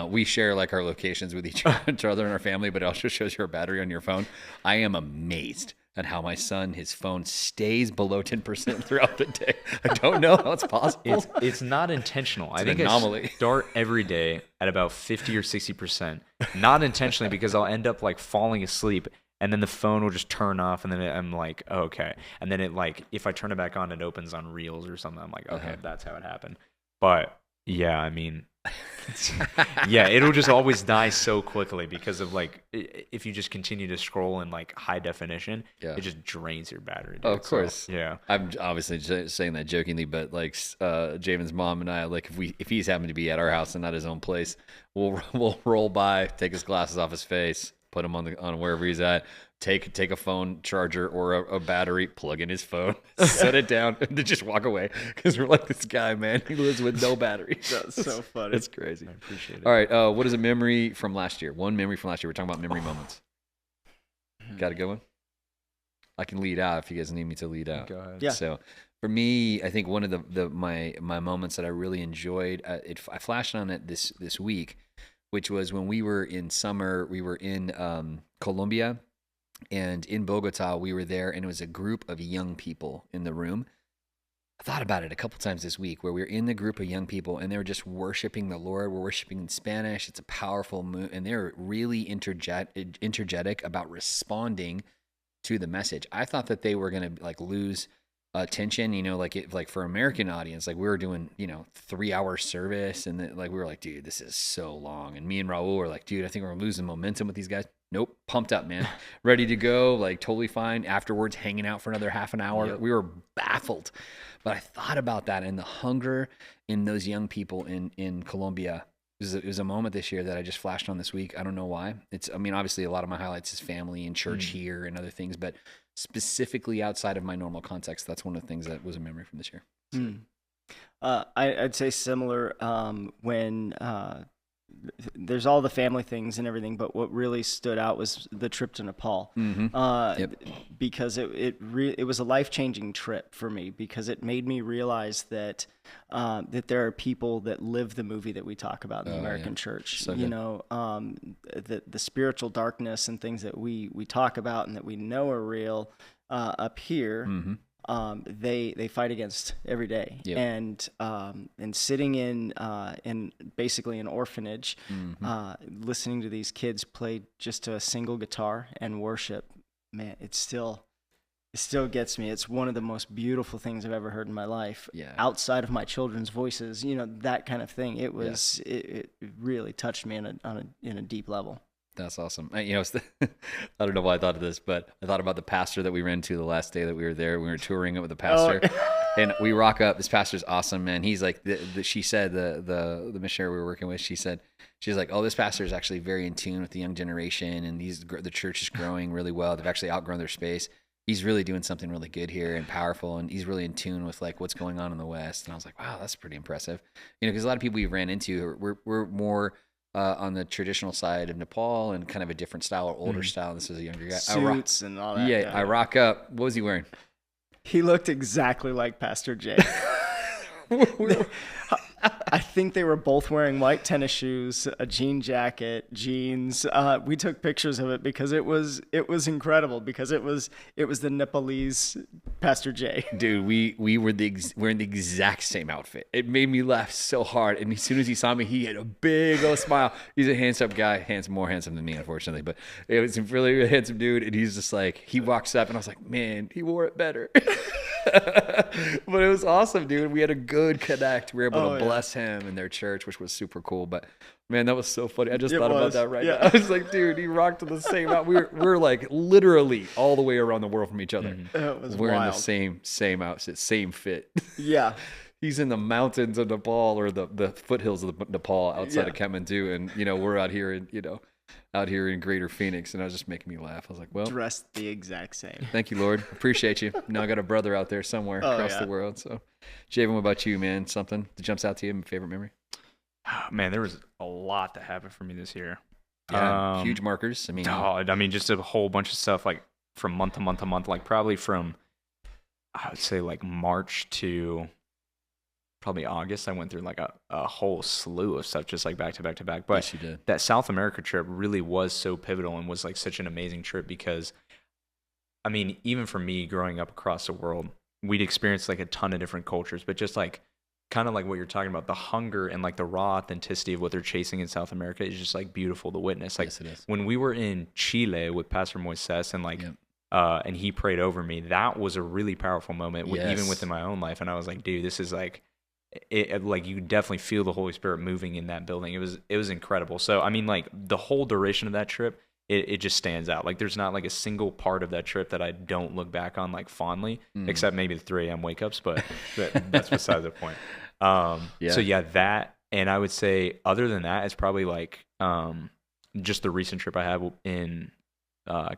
We share like our locations with each other in our family, but it also shows your battery on your phone. I am amazed at how my son, his phone stays below 10% throughout the day. I don't know how it's possible. It's not intentional. It's I think an anomaly. I start every day at about 50 or 60%, not intentionally because I'll end up like falling asleep and then the phone will just turn off and then I'm like, oh, okay. And then it like, if I turn it back on, it opens on Reels or something. I'm like, okay, that's how it happened. But yeah, I mean, yeah, it'll just always die so quickly because of like if you just continue to scroll in like high definition, it just drains your battery. Dude. Oh, of course. So, yeah, I'm obviously saying that jokingly, but like Javen's mom and I, like if he's happened to be at our house and not his own place, we'll roll by, take his glasses off his face, put him on wherever he's at. Take a phone charger or a battery, plug in his phone, set it down, and then just walk away. Because we're like, this guy, man, he lives with no battery. That's so funny. It's crazy. I appreciate it. All right, what is a memory from last year? One memory from last year. We're talking about memory moments. Got a good one? I can lead out if you guys need me to lead out. Go ahead. Yeah. So for me, I think one of my moments that I really enjoyed, I flashed on it this week, which was when we were in summer. We were in Colombia. And in Bogota, we were there, and it was a group of young people in the room. I thought about it a couple times this week where we were in the group of young people, and they were just worshiping the Lord. We're worshiping in Spanish. It's a powerful move, and they're really energetic about responding to the message. I thought that they were going to like lose attention, like for American audience, like we were doing, 3-hour service, and then, like we were like, dude, this is so long. And me and Raul were like, dude, I think we're losing momentum with these guys. Nope, pumped up, man, ready to go, like totally fine. Afterwards, hanging out for another half an hour. Yep. We were baffled, but I thought about that and the hunger in those young people in Colombia. it was a moment this year that I just flashed on this week. I don't know why. I mean, obviously a lot of my highlights is family and church here and other things, but specifically outside of my normal context, that's one of the things that was a memory from this year. I'd say similar when there's all the family things and everything, but what really stood out was the trip to Nepal. Because it was a life-changing trip for me, because it made me realize that that there are people that live the movie that we talk about in the American church. So you know, the spiritual darkness and things that we talk about and that we know are real up here. They fight against every day. And sitting in basically an orphanage, listening to these kids play just to a single guitar and worship, man, it still gets me. It's one of the most beautiful things I've ever heard in my life. Outside of my children's voices, you know, that kind of thing. It was it really touched me in a deep level. That's awesome. You know, I don't know why I thought of this, but I thought about the pastor that we ran into the last day that we were there. We were touring it with the pastor, and we rock up. This pastor's awesome, man. He's like, she said, the missionary we were working with, she's like, oh, this pastor is actually very in tune with the young generation, and the church is growing really well. They've actually outgrown their space. He's really doing something really good here and powerful, and he's really in tune with like what's going on in the West. And I was like, wow, that's pretty impressive. You know, because a lot of people we ran into, we're more on the traditional side of Nepal and kind of a different style or older style. This is a younger guy. Suits and all that. Yeah, I rock up. What was he wearing? He looked exactly like Pastor Jay. I think they were both wearing white tennis shoes, a jean jacket, jeans. We took pictures of it because it was incredible, because it was the Nepalese Pastor Jay. Dude, we were wearing the exact same outfit. It made me laugh so hard. And as soon as he saw me, he had a big old smile. He's a handsome guy, more handsome than me, unfortunately. But it was a really handsome dude. And he's just like, he walks up and I was like, man, he wore it better. But it was awesome, dude. We had a good connect. We were able to bless him in their church, which was super cool. But man, that was so funny. I just thought about that now. I was like, dude, he rocked the same out. We're like literally all the way around the world from each other. It was wearing wild. the same outfit, same fit. Yeah. He's in the mountains of Nepal, or the foothills of Nepal outside of Kathmandu, and you know, we're out here in Greater Phoenix, and it was just making me laugh. I was like, well, dressed the exact same. Thank you, Lord. Appreciate you. Now I got a brother out there somewhere across the world. So, Javan, what about you, man? Something that jumps out to you, favorite memory? Man, there was a lot that happened for me this year. Yeah, huge markers. I mean, just a whole bunch of stuff, like from month to month to month, like probably from, I would say, like March to probably August. I went through like a whole slew of stuff, just like back to back to back. But yes, you did. That South America trip really was so pivotal and was like such an amazing trip, because, I mean, even for me growing up across the world, we'd experienced like a ton of different cultures, but just like kind of like what you're talking about, the hunger and like the raw authenticity of what they're chasing in South America is just like beautiful to witness. Like, yes, it is. When we were in Chile with Pastor Moises and like, and he prayed over me, that was a really powerful moment, even within my own life. And I was like, dude, this is like, like you definitely feel the Holy Spirit moving in that building. It was incredible. So I mean, like the whole duration of that trip, it just stands out. Like there's not like a single part of that trip that I don't look back on like fondly, except maybe the 3 a.m. wake ups, but that's beside the point. So yeah, that, and I would say other than that, it's probably like just the recent trip I had in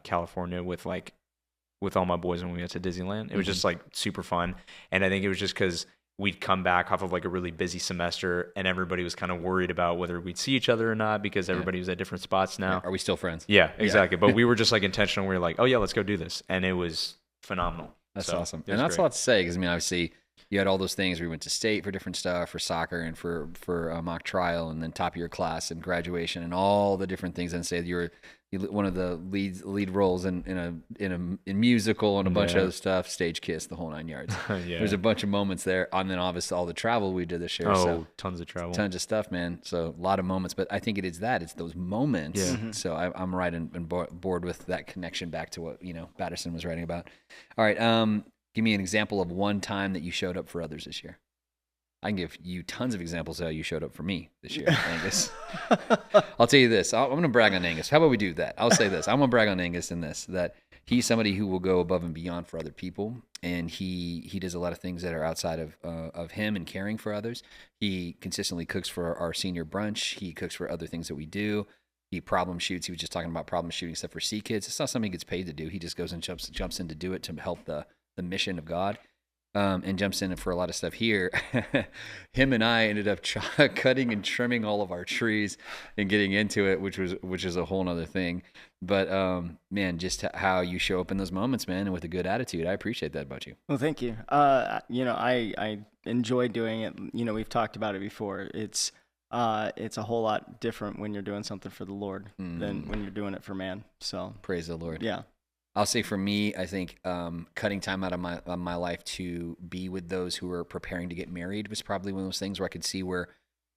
California with all my boys when we went to Disneyland. It was just like super fun, and I think it was just because we'd come back off of like a really busy semester, and everybody was kind of worried about whether we'd see each other or not, because everybody was at different spots now. Are we still friends? Yeah, exactly. But we were just like intentional. We were like, oh yeah, let's go do this. And it was phenomenal. That's awesome. And that's a lot to say, because I mean, obviously you had all those things where you went to state for different stuff, for soccer and for mock trial, and then top of your class and graduation and all the different things, and say you were one of the lead roles in musical and a bunch of other stuff, Stage Kiss, the whole 9 yards. There's a bunch of moments there, and then obviously all the travel we did this year. Tons of travel, tons of stuff, man. So a lot of moments, but I think it's those moments. So I'm right in board with that connection back to what Batterson was writing about. All right, give me an example of one time that you showed up for others this year. I can give you tons of examples of how you showed up for me this year, Angus. I'll tell you this. I'm going to brag on Angus. How about we do that? I'll say this. I'm going to brag on Angus in this, that he's somebody who will go above and beyond for other people, and he does a lot of things that are outside of him and caring for others. He consistently cooks for our senior brunch. He cooks for other things that we do. He problem shoots. He was just talking about problem shooting stuff for Sea Kids. It's not something he gets paid to do. He just goes and jumps in to do it to help the mission of God. And jumps in for a lot of stuff here. Him and I ended up cutting and trimming all of our trees and getting into it, which is a whole nother thing. But man, just how you show up in those moments, man, and with a good attitude. I appreciate that about you. Well, thank you. I enjoy doing it. We've talked about it before. It's a whole lot different when you're doing something for the Lord than when you're doing it for man. So praise the Lord. Yeah. I'll say for me, I think cutting time out of my life to be with those who are preparing to get married was probably one of those things where I could see where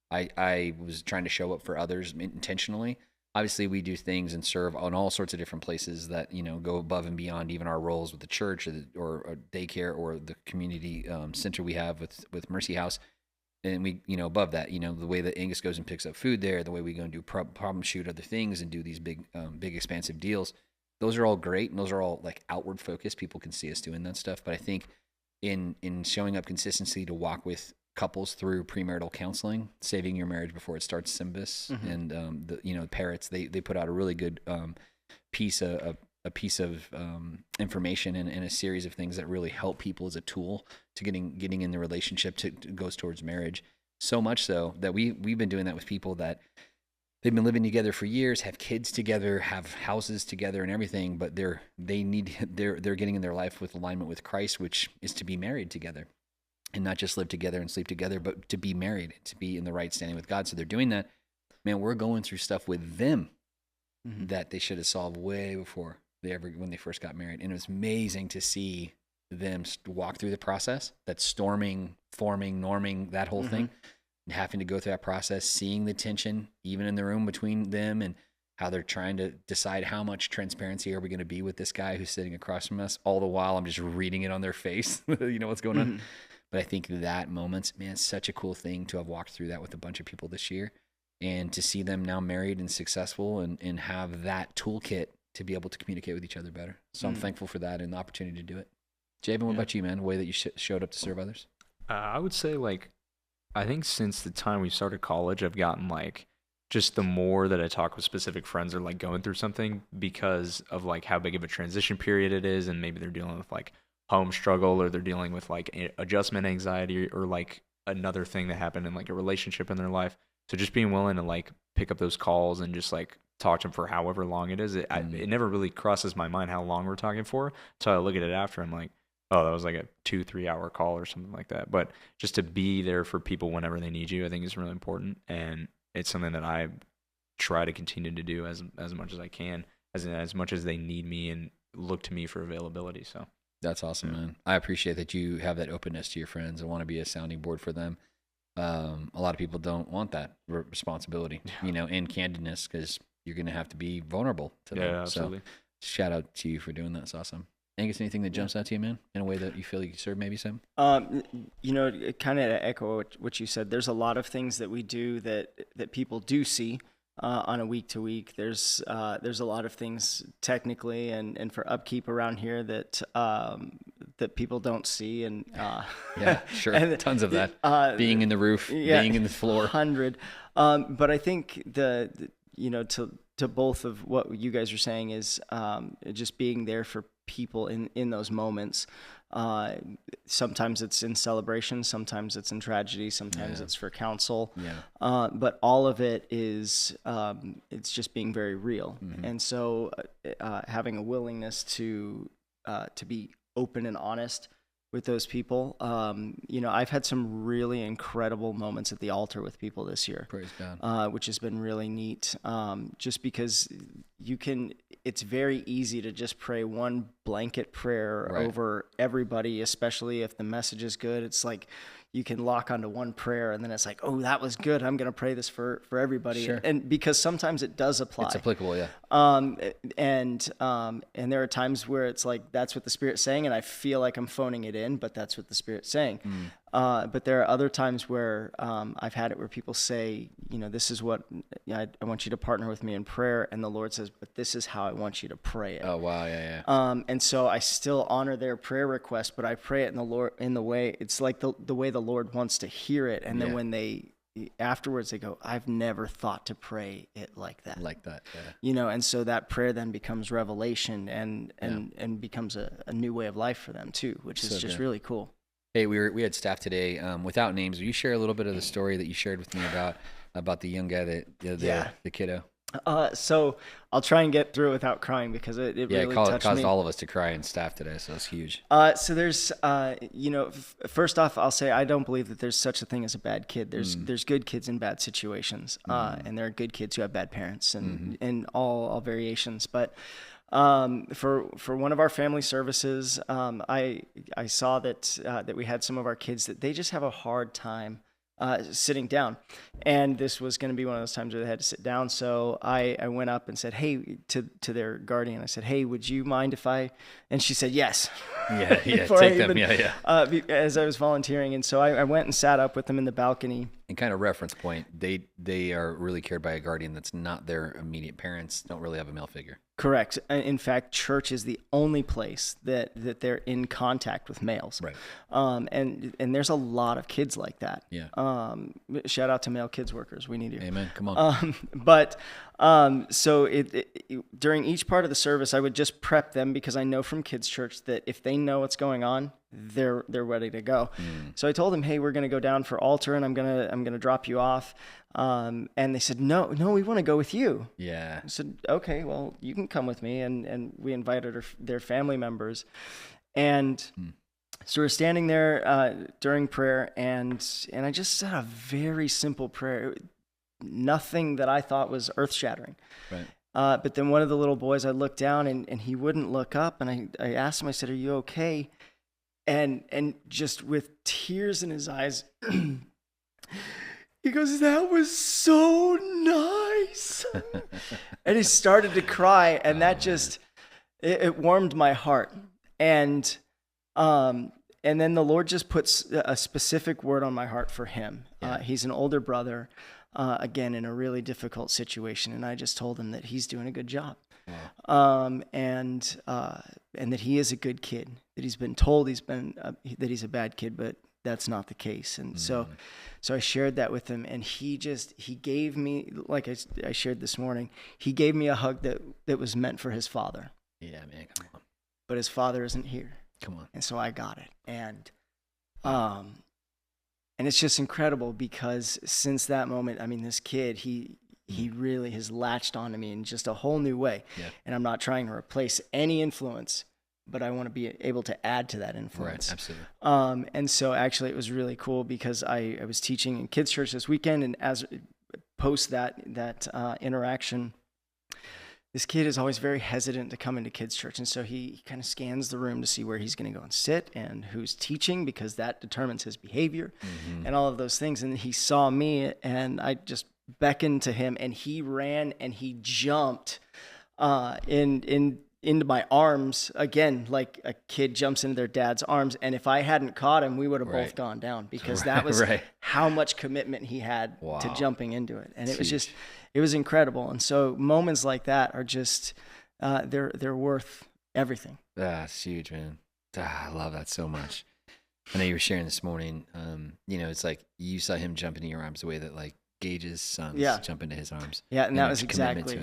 I was trying to show up for others intentionally. Obviously, we do things and serve on all sorts of different places that go above and beyond even our roles with the church or daycare or the community center we have with Mercy House. And we, above that, the way that Angus goes and picks up food there, the way we go and do problem shoot other things and do these big expansive deals. Those are all great, and those are all like outward focused. People can see us doing that stuff. But I think in showing up consistency to walk with couples through premarital counseling, saving your marriage before it starts, Symbis, and the Parrots, they put out a really good piece of information and a series of things that really help people as a tool to getting in the relationship to goes towards marriage. So much so that we've been doing that with people that they've been living together for years, have kids together, have houses together and everything, but they're getting in their life with alignment with Christ, which is to be married together and not just live together and sleep together, but to be married, to be in the right standing with God. So they're doing that. Man, we're going through stuff with them that they should have solved way before when they first got married. And it was amazing to see them walk through the process, that storming, forming, norming, that whole thing. Having to go through that process, seeing the tension even in the room between them and how they're trying to decide how much transparency are we going to be with this guy who's sitting across from us. All the while I'm just reading it on their face, what's going on. But I think that moment, man, it's such a cool thing to have walked through that with a bunch of people this year and to see them now married and successful and have that toolkit to be able to communicate with each other better. So I'm thankful for that and the opportunity to do it. Javen, what about you, man? The way that you showed up to serve others? I would say I think since the time we started college, I've gotten just the more that I talk with specific friends are going through something because of how big of a transition period it is, and maybe they're dealing with home struggle or they're dealing with adjustment anxiety or another thing that happened in a relationship in their life. So just being willing to pick up those calls and just talk to them for however long it is. It never really crosses my mind how long we're talking for. So I look at it after, I'm like, oh, that was a 2-3 hour call or something like that. But just to be there for people whenever they need you, I think is really important. And it's something that I try to continue to do as much as I can, as much as they need me and look to me for availability. So that's awesome, man. I appreciate that you have that openness to your friends and want to be a sounding board for them. A lot of people don't want that responsibility, and candidness, because you're going to have to be vulnerable to them. Yeah, absolutely. So shout out to you for doing that. It's awesome. Angus, anything that jumps out to you, man, in a way that you feel you serve maybe some? Kind of to echo what you said, there's a lot of things that we do that people do see on a week to week. There's a lot of things technically and for upkeep around here that people don't see. And yeah, sure. And, tons of that. Being in the roof, being in the floor. 100. But I think to both of what you guys are saying is just being there for people in those moments. Sometimes it's in celebration, sometimes it's in tragedy, sometimes it's for counsel. But all of it is it's just being very real. And so having a willingness to be open and honest with those people. I've had some really incredible moments at the altar with people this year. Praise God. Which has been really neat. Just because it's very easy to just pray one blanket prayer over everybody, especially if the message is good. It's you can lock onto one prayer and then it's oh, that was good. I'm going to pray this for everybody. Sure. And because sometimes it does apply. It's applicable, yeah. And there are times where it's that's what the Spirit's saying and I feel like I'm phoning it in, but that's what the Spirit's saying. But there are other times where I've had it where people say, this is what I want you to partner with me in prayer. And the Lord says, but this is how I want you to pray it. Oh, wow. Yeah. And so I still honor their prayer request, but I pray it in the way, it's like the way the Lord wants to hear it. And then when afterwards they go, I've never thought to pray it like that. Yeah. And so that prayer then becomes revelation and becomes a new way of life for them too, which is just really cool. Hey, we had staff today without names. Will you share a little bit of the story that you shared with me about the young guy the kiddo? So I'll try and get through it without crying because it really touched caused me. all of us to cry in staff today, so it's huge. So there's, first off, I'll say I don't believe that there's such a thing as a bad kid. There's good kids in bad situations, and there are good kids who have bad parents, and in all variations. But for one of our family services, I saw that we had some of our kids that they just have a hard time sitting down, and this was going to be one of those times where they had to sit down. So I went up and said, hey, to their guardian, I said, hey, would you mind if and she said, yes. Yeah, take them. As I was volunteering. And so I went and sat up with them in the balcony. And kind of reference point, they are really cared by a guardian that's not their immediate parents, don't really have a male figure. Correct. In fact, church is the only place that they're in contact with males. Right. And there's a lot of kids like that. Yeah. Shout out to male kids workers. We need you. Amen. Come on. So during each part of the service, I would just prep them because I know from kids church that if they know what's going on, they're ready to go. So I told them, hey, we're going to go down for altar and I'm going to drop you off. And they said, no, we want to go with you. Yeah. I said, okay, well, you can come with me. And we invited their family members. And so we're standing there during prayer, and I just said a very simple prayer, nothing that I thought was earth-shattering. Right. But then one of the little boys, I looked down, and he wouldn't look up, and I asked him, I said, are you okay? And just with tears in his eyes, he goes, that was so nice. And he started to cry, and that just, it warmed my heart. And then the Lord just puts a specific word on my heart for him. Yeah. He's an older brother, again, in a really difficult situation. And I just told him that he's doing a good job. Wow. And that he is a good kid, that he's been told that he's a bad kid, but that's not the case. And so I shared that with him, and he gave me, like I shared this morning, he gave me a hug that was meant for his father. Yeah, man, come on. But his father isn't here. Come on. And so I got it. And it's just incredible because since that moment, I mean, this kid, he really has latched onto me in just a whole new way. Yeah. And I'm not trying to replace any influence, but I want to be able to add to that influence. Right, absolutely. And so actually it was really cool because I was teaching in kids church this weekend, and as post that interaction, this kid is always very hesitant to come into kids church. And so he kind of scans the room to see where he's going to go and sit and who's teaching, because that determines his behavior and all of those things. And he saw me, and I just beckoned to him, and he ran and he jumped into my arms again, like a kid jumps into their dad's arms. And if I hadn't caught him, we would have both gone down, because that was how much commitment he had to jumping into it. And it was incredible. And so moments like that are just, they're worth everything. That's huge, man. I love that so much. I know you were sharing this morning, it's like you saw him jump into your arms the way that like Gage's sons jump into his arms. Yeah, and that was exactly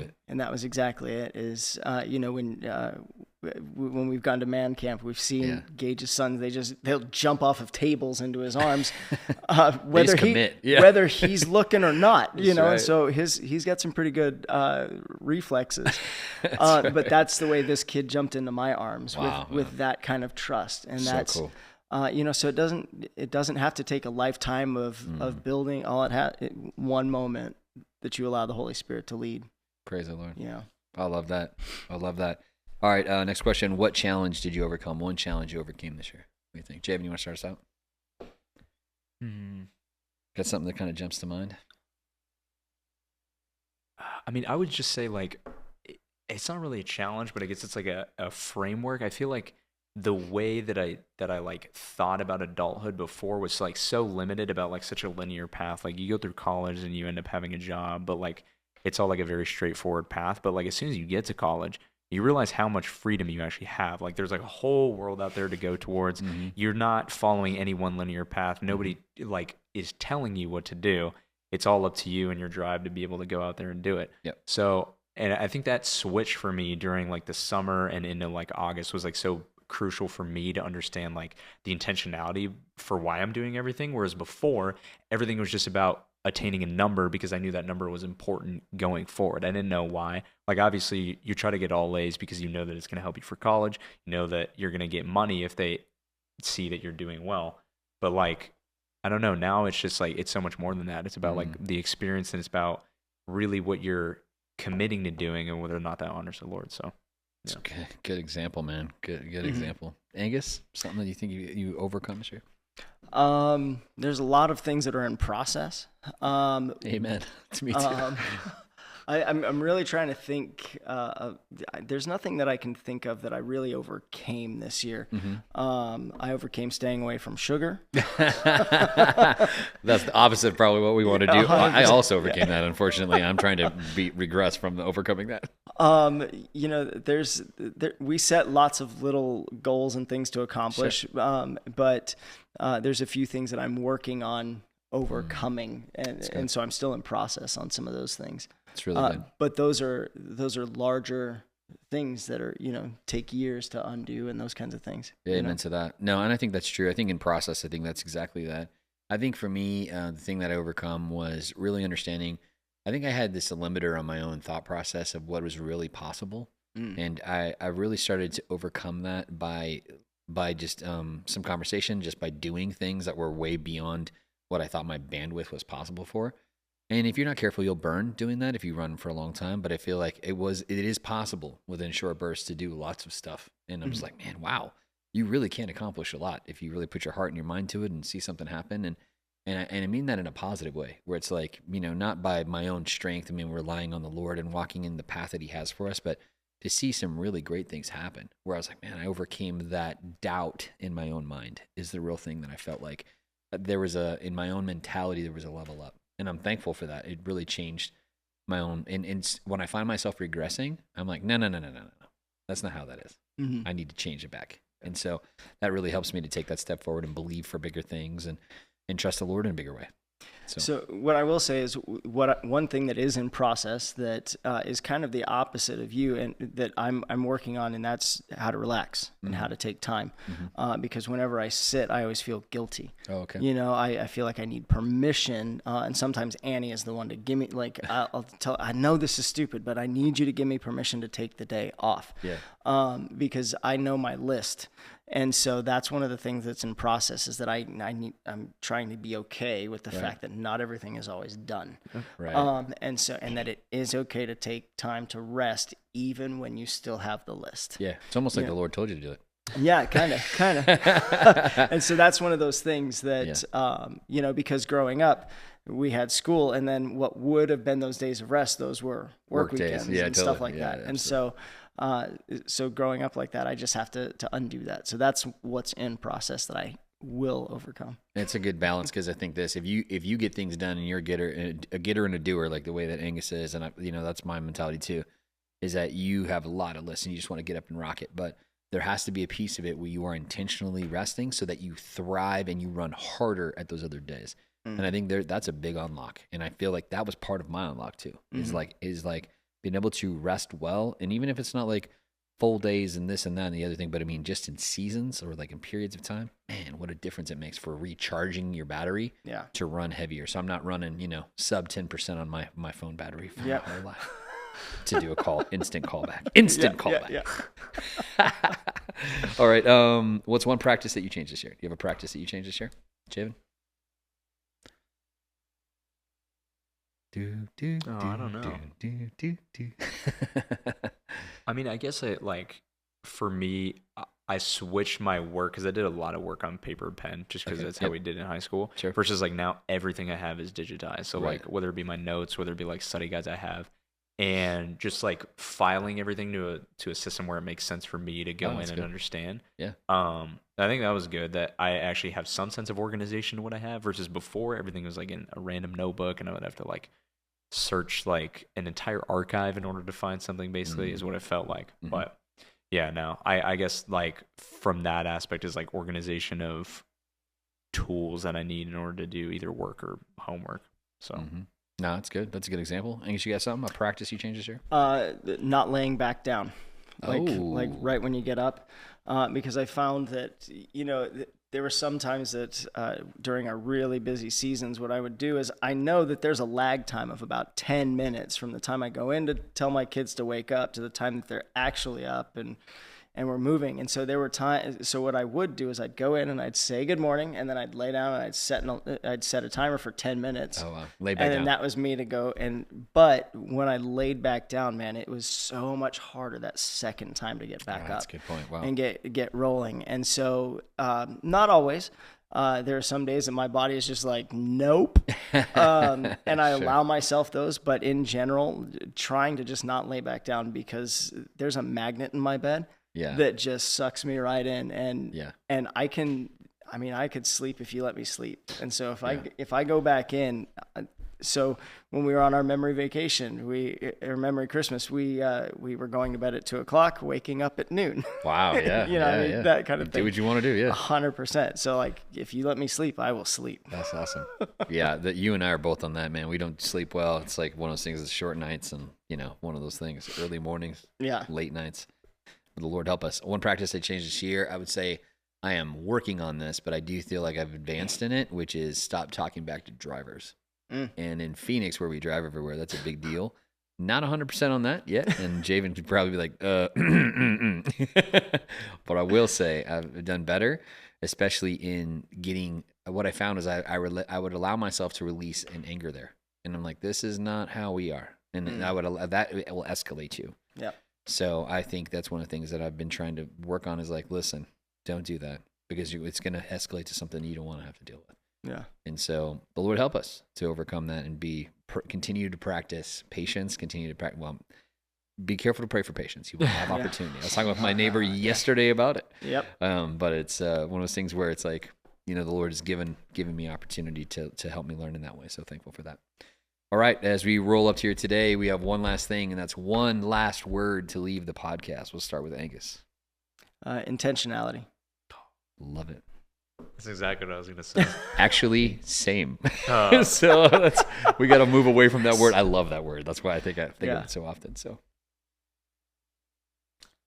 it. Is when we've gone to man camp, we've seen Gage's sons. They'll jump off of tables into his arms, whether he's looking or not. Right. And so he's got some pretty good reflexes. But that's the way this kid jumped into my arms with that kind of trust, and that's so cool. So it doesn't have to take a lifetime of building. One moment that you allow the Holy Spirit to lead. Praise the Lord. Yeah. I love that. All right. Next question. What challenge did you overcome? One challenge you overcame this year. What do you think? Javen, you want to start us out? Got something that kind of jumps to mind? I mean, I would just say, like, it's not really a challenge, but I guess it's like a framework. I feel like the way that I like thought about adulthood before was like so limited about like such a linear path. Like you go through college and you end up having a job, but like it's all like a very straightforward path. But like as soon as you get to college, you realize how much freedom you actually have. Like there's like a whole world out there to go towards. You're not following any one linear path. Nobody like is telling you what to do. It's all up to you and your drive to be able to go out there and do it. Yep. So, and I think that switch for me during like the summer and into like August was like so crucial for me to understand like the intentionality for why I'm doing everything. Whereas before, everything was just about attaining a number because I knew that number was important going forward. I didn't know why. Like obviously you try to get all A's because you know that it's going to help you for college. You know that you're going to get money if they see that you're doing well. But like, I don't know, now it's just like, it's so much more than that. It's about like the experience, and it's about really what you're committing to doing and whether or not that honors the Lord. So yeah. Good example, man. Good example. Angus, something that you think you overcome this year? There's a lot of things that are in process. Amen. To me too. I'm really trying to think. There's nothing that I can think of that I really overcame this year. I overcame staying away from sugar. That's the opposite of probably what we want to do. I also overcame that. Unfortunately, I'm trying to regress from overcoming that. You know, we set lots of little goals and things to accomplish, but there's a few things that I'm working on overcoming, and so I'm still in process on some of those things. It's really good. But those are larger things that are, you know, take years to undo and those kinds of things. Yeah, amen to that. No, and I think that's true. I think in process, I think that's exactly that. I think for me, the thing that I overcome was really understanding. I think I had this limiter on my own thought process of what was really possible, and I really started to overcome that by just some conversation, just by doing things that were way beyond what I thought my bandwidth was possible for. And if you're not careful, you'll burn doing that if you run for a long time. But I feel like it is possible within short bursts to do lots of stuff. And I'm just like, man, wow, you really can accomplish a lot if you really put your heart and your mind to it and see something happen. And I mean that in a positive way, where it's like, you know, not by my own strength. I mean, relying on the Lord and walking in the path that He has for us, but to see some really great things happen. Where I was like, man, I overcame that doubt in my own mind is the real thing that I felt like there was in my own mentality, there was a level up. And I'm thankful for that. It really changed my own. And when I find myself regressing, I'm like, no. That's not how that is. I need to change it back. And so that really helps me to take that step forward and believe for bigger things and trust the Lord in a bigger way. So what I will say is one thing that is in process that is kind of the opposite of you and that I'm working on, and that's how to relax and how to take time. Because whenever I sit, I always feel guilty. Oh, okay. You know, I feel like I need permission. And sometimes Annie is the one to give me, like, I know this is stupid, but I need you to give me permission to take the day off. Yeah. Because I know my list. And so that's one of the things that's in process is that I'm trying to be okay with the fact that not everything is always done. Right. And that it is okay to take time to rest even when you still have the list. Yeah. It's almost like the Lord told you to do it. Yeah, kind of. And so that's one of those things that, you know, because growing up, we had school, and then what would have been those days of rest, those were work weekends and stuff like that. And so growing up like that, I just have to undo that. So that's what's in process that I will overcome. It's a good balance, because I think if you get things done and you're a getter and a doer, like the way that Angus is, and that's my mentality too, is that you have a lot of lists and you just want to get up and rock it. But there has to be a piece of it where you are intentionally resting so that you thrive and you run harder at those other days. And I think that's a big unlock. And I feel like that was part of my unlock too, is like being able to rest well. And even if it's not like full days and this and that and the other thing, but I mean, just in seasons or like in periods of time, man, what a difference it makes for recharging your battery to run heavier. So I'm not running, sub 10% on my phone battery for my whole life to do a instant callback. All right. What's one practice that you changed this year? Do you have a practice that you changed this year, Javan? I don't know. I mean, I guess for me, I switched my work because I did a lot of work on paper and pen just because that's how we did in high school. Sure. Versus now everything I have is digitized. So whether it be my notes, whether it be study guides I have, and just like filing everything to a system where it makes sense for me to go in and understand. Yeah. I think that was good that I actually have some sense of organization in what I have versus before everything was like in a random notebook and I would have to like search like an entire archive in order to find something, basically, is what it felt like. But yeah, no, I guess like from that aspect is like organization of tools that I need in order to do either work or homework. So no, that's good. That's a good example. Angus, you got something, a practice you changed this year? Not laying back down, like right when you get up, because I found that, you know, there were some times that during our really busy seasons, what I would do is I know that there's a lag time of about 10 minutes from the time I go in to tell my kids to wake up to the time that they're actually up and we're moving. And so there were times, so what I would do is I'd go in and I'd say good morning, and then I'd lay down and I'd set a timer for 10 minutes. Oh, wow. Lay back and down. then that was me to go. But when I laid back down, man, it was so much harder that second time to get back up. That's a good point. Wow. And get rolling. And so not always. There are some days that my body is just like, nope. And I allow myself those, but in general, trying to just not lay back down, because there's a magnet in my bed that just sucks me right in. And I could sleep if you let me sleep. And so if I go back in, so when we were on our memory vacation, memory Christmas, we were going to bed at 2:00, waking up at noon. Wow. Yeah. You know, that kind of thing. Do what you want to do. Yeah. 100%. So like, if you let me sleep, I will sleep. That's awesome. Yeah. That you and I are both on that, man. We don't sleep well. It's like one of those things, it's short nights and, you know, one of those things, early mornings, late nights. The Lord help us. One practice I changed this year, I would say I am working on this, but I do feel like I've advanced in it, which is stop talking back to drivers. And in Phoenix, where we drive everywhere, that's a big deal. Not 100% on that yet. And Javan could probably be like, but I will say I've done better, especially in getting, what I found is I would allow myself to release an anger there. And I'm like, this is not how we are. And that will escalate you. Yeah. So I think that's one of the things that I've been trying to work on is like, listen, don't do that, because it's going to escalate to something you don't want to have to deal with. Yeah. And so the Lord help us to overcome that and continue to practice patience, be careful to pray for patience. You will have opportunity. I was talking with my neighbor yesterday about it. Yep. But it's one of those things where it's like, you know, the Lord has given me opportunity to help me learn in that way. So thankful for that. All right, as we roll up to here today, we have one last thing, and that's one last word to leave the podcast. We'll start with Angus. Intentionality. Love it. That's exactly what I was going to say. Actually, same. So we got to move away from that word. I love that word. That's why I think of it so often. So,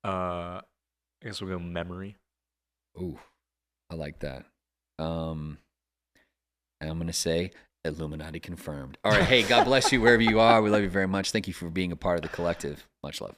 I guess we'll go memory. Ooh, I like that. I'm going to say Illuminati confirmed. All right. Hey, God bless you wherever you are. We love you very much. Thank you for being a part of the collective. Much love.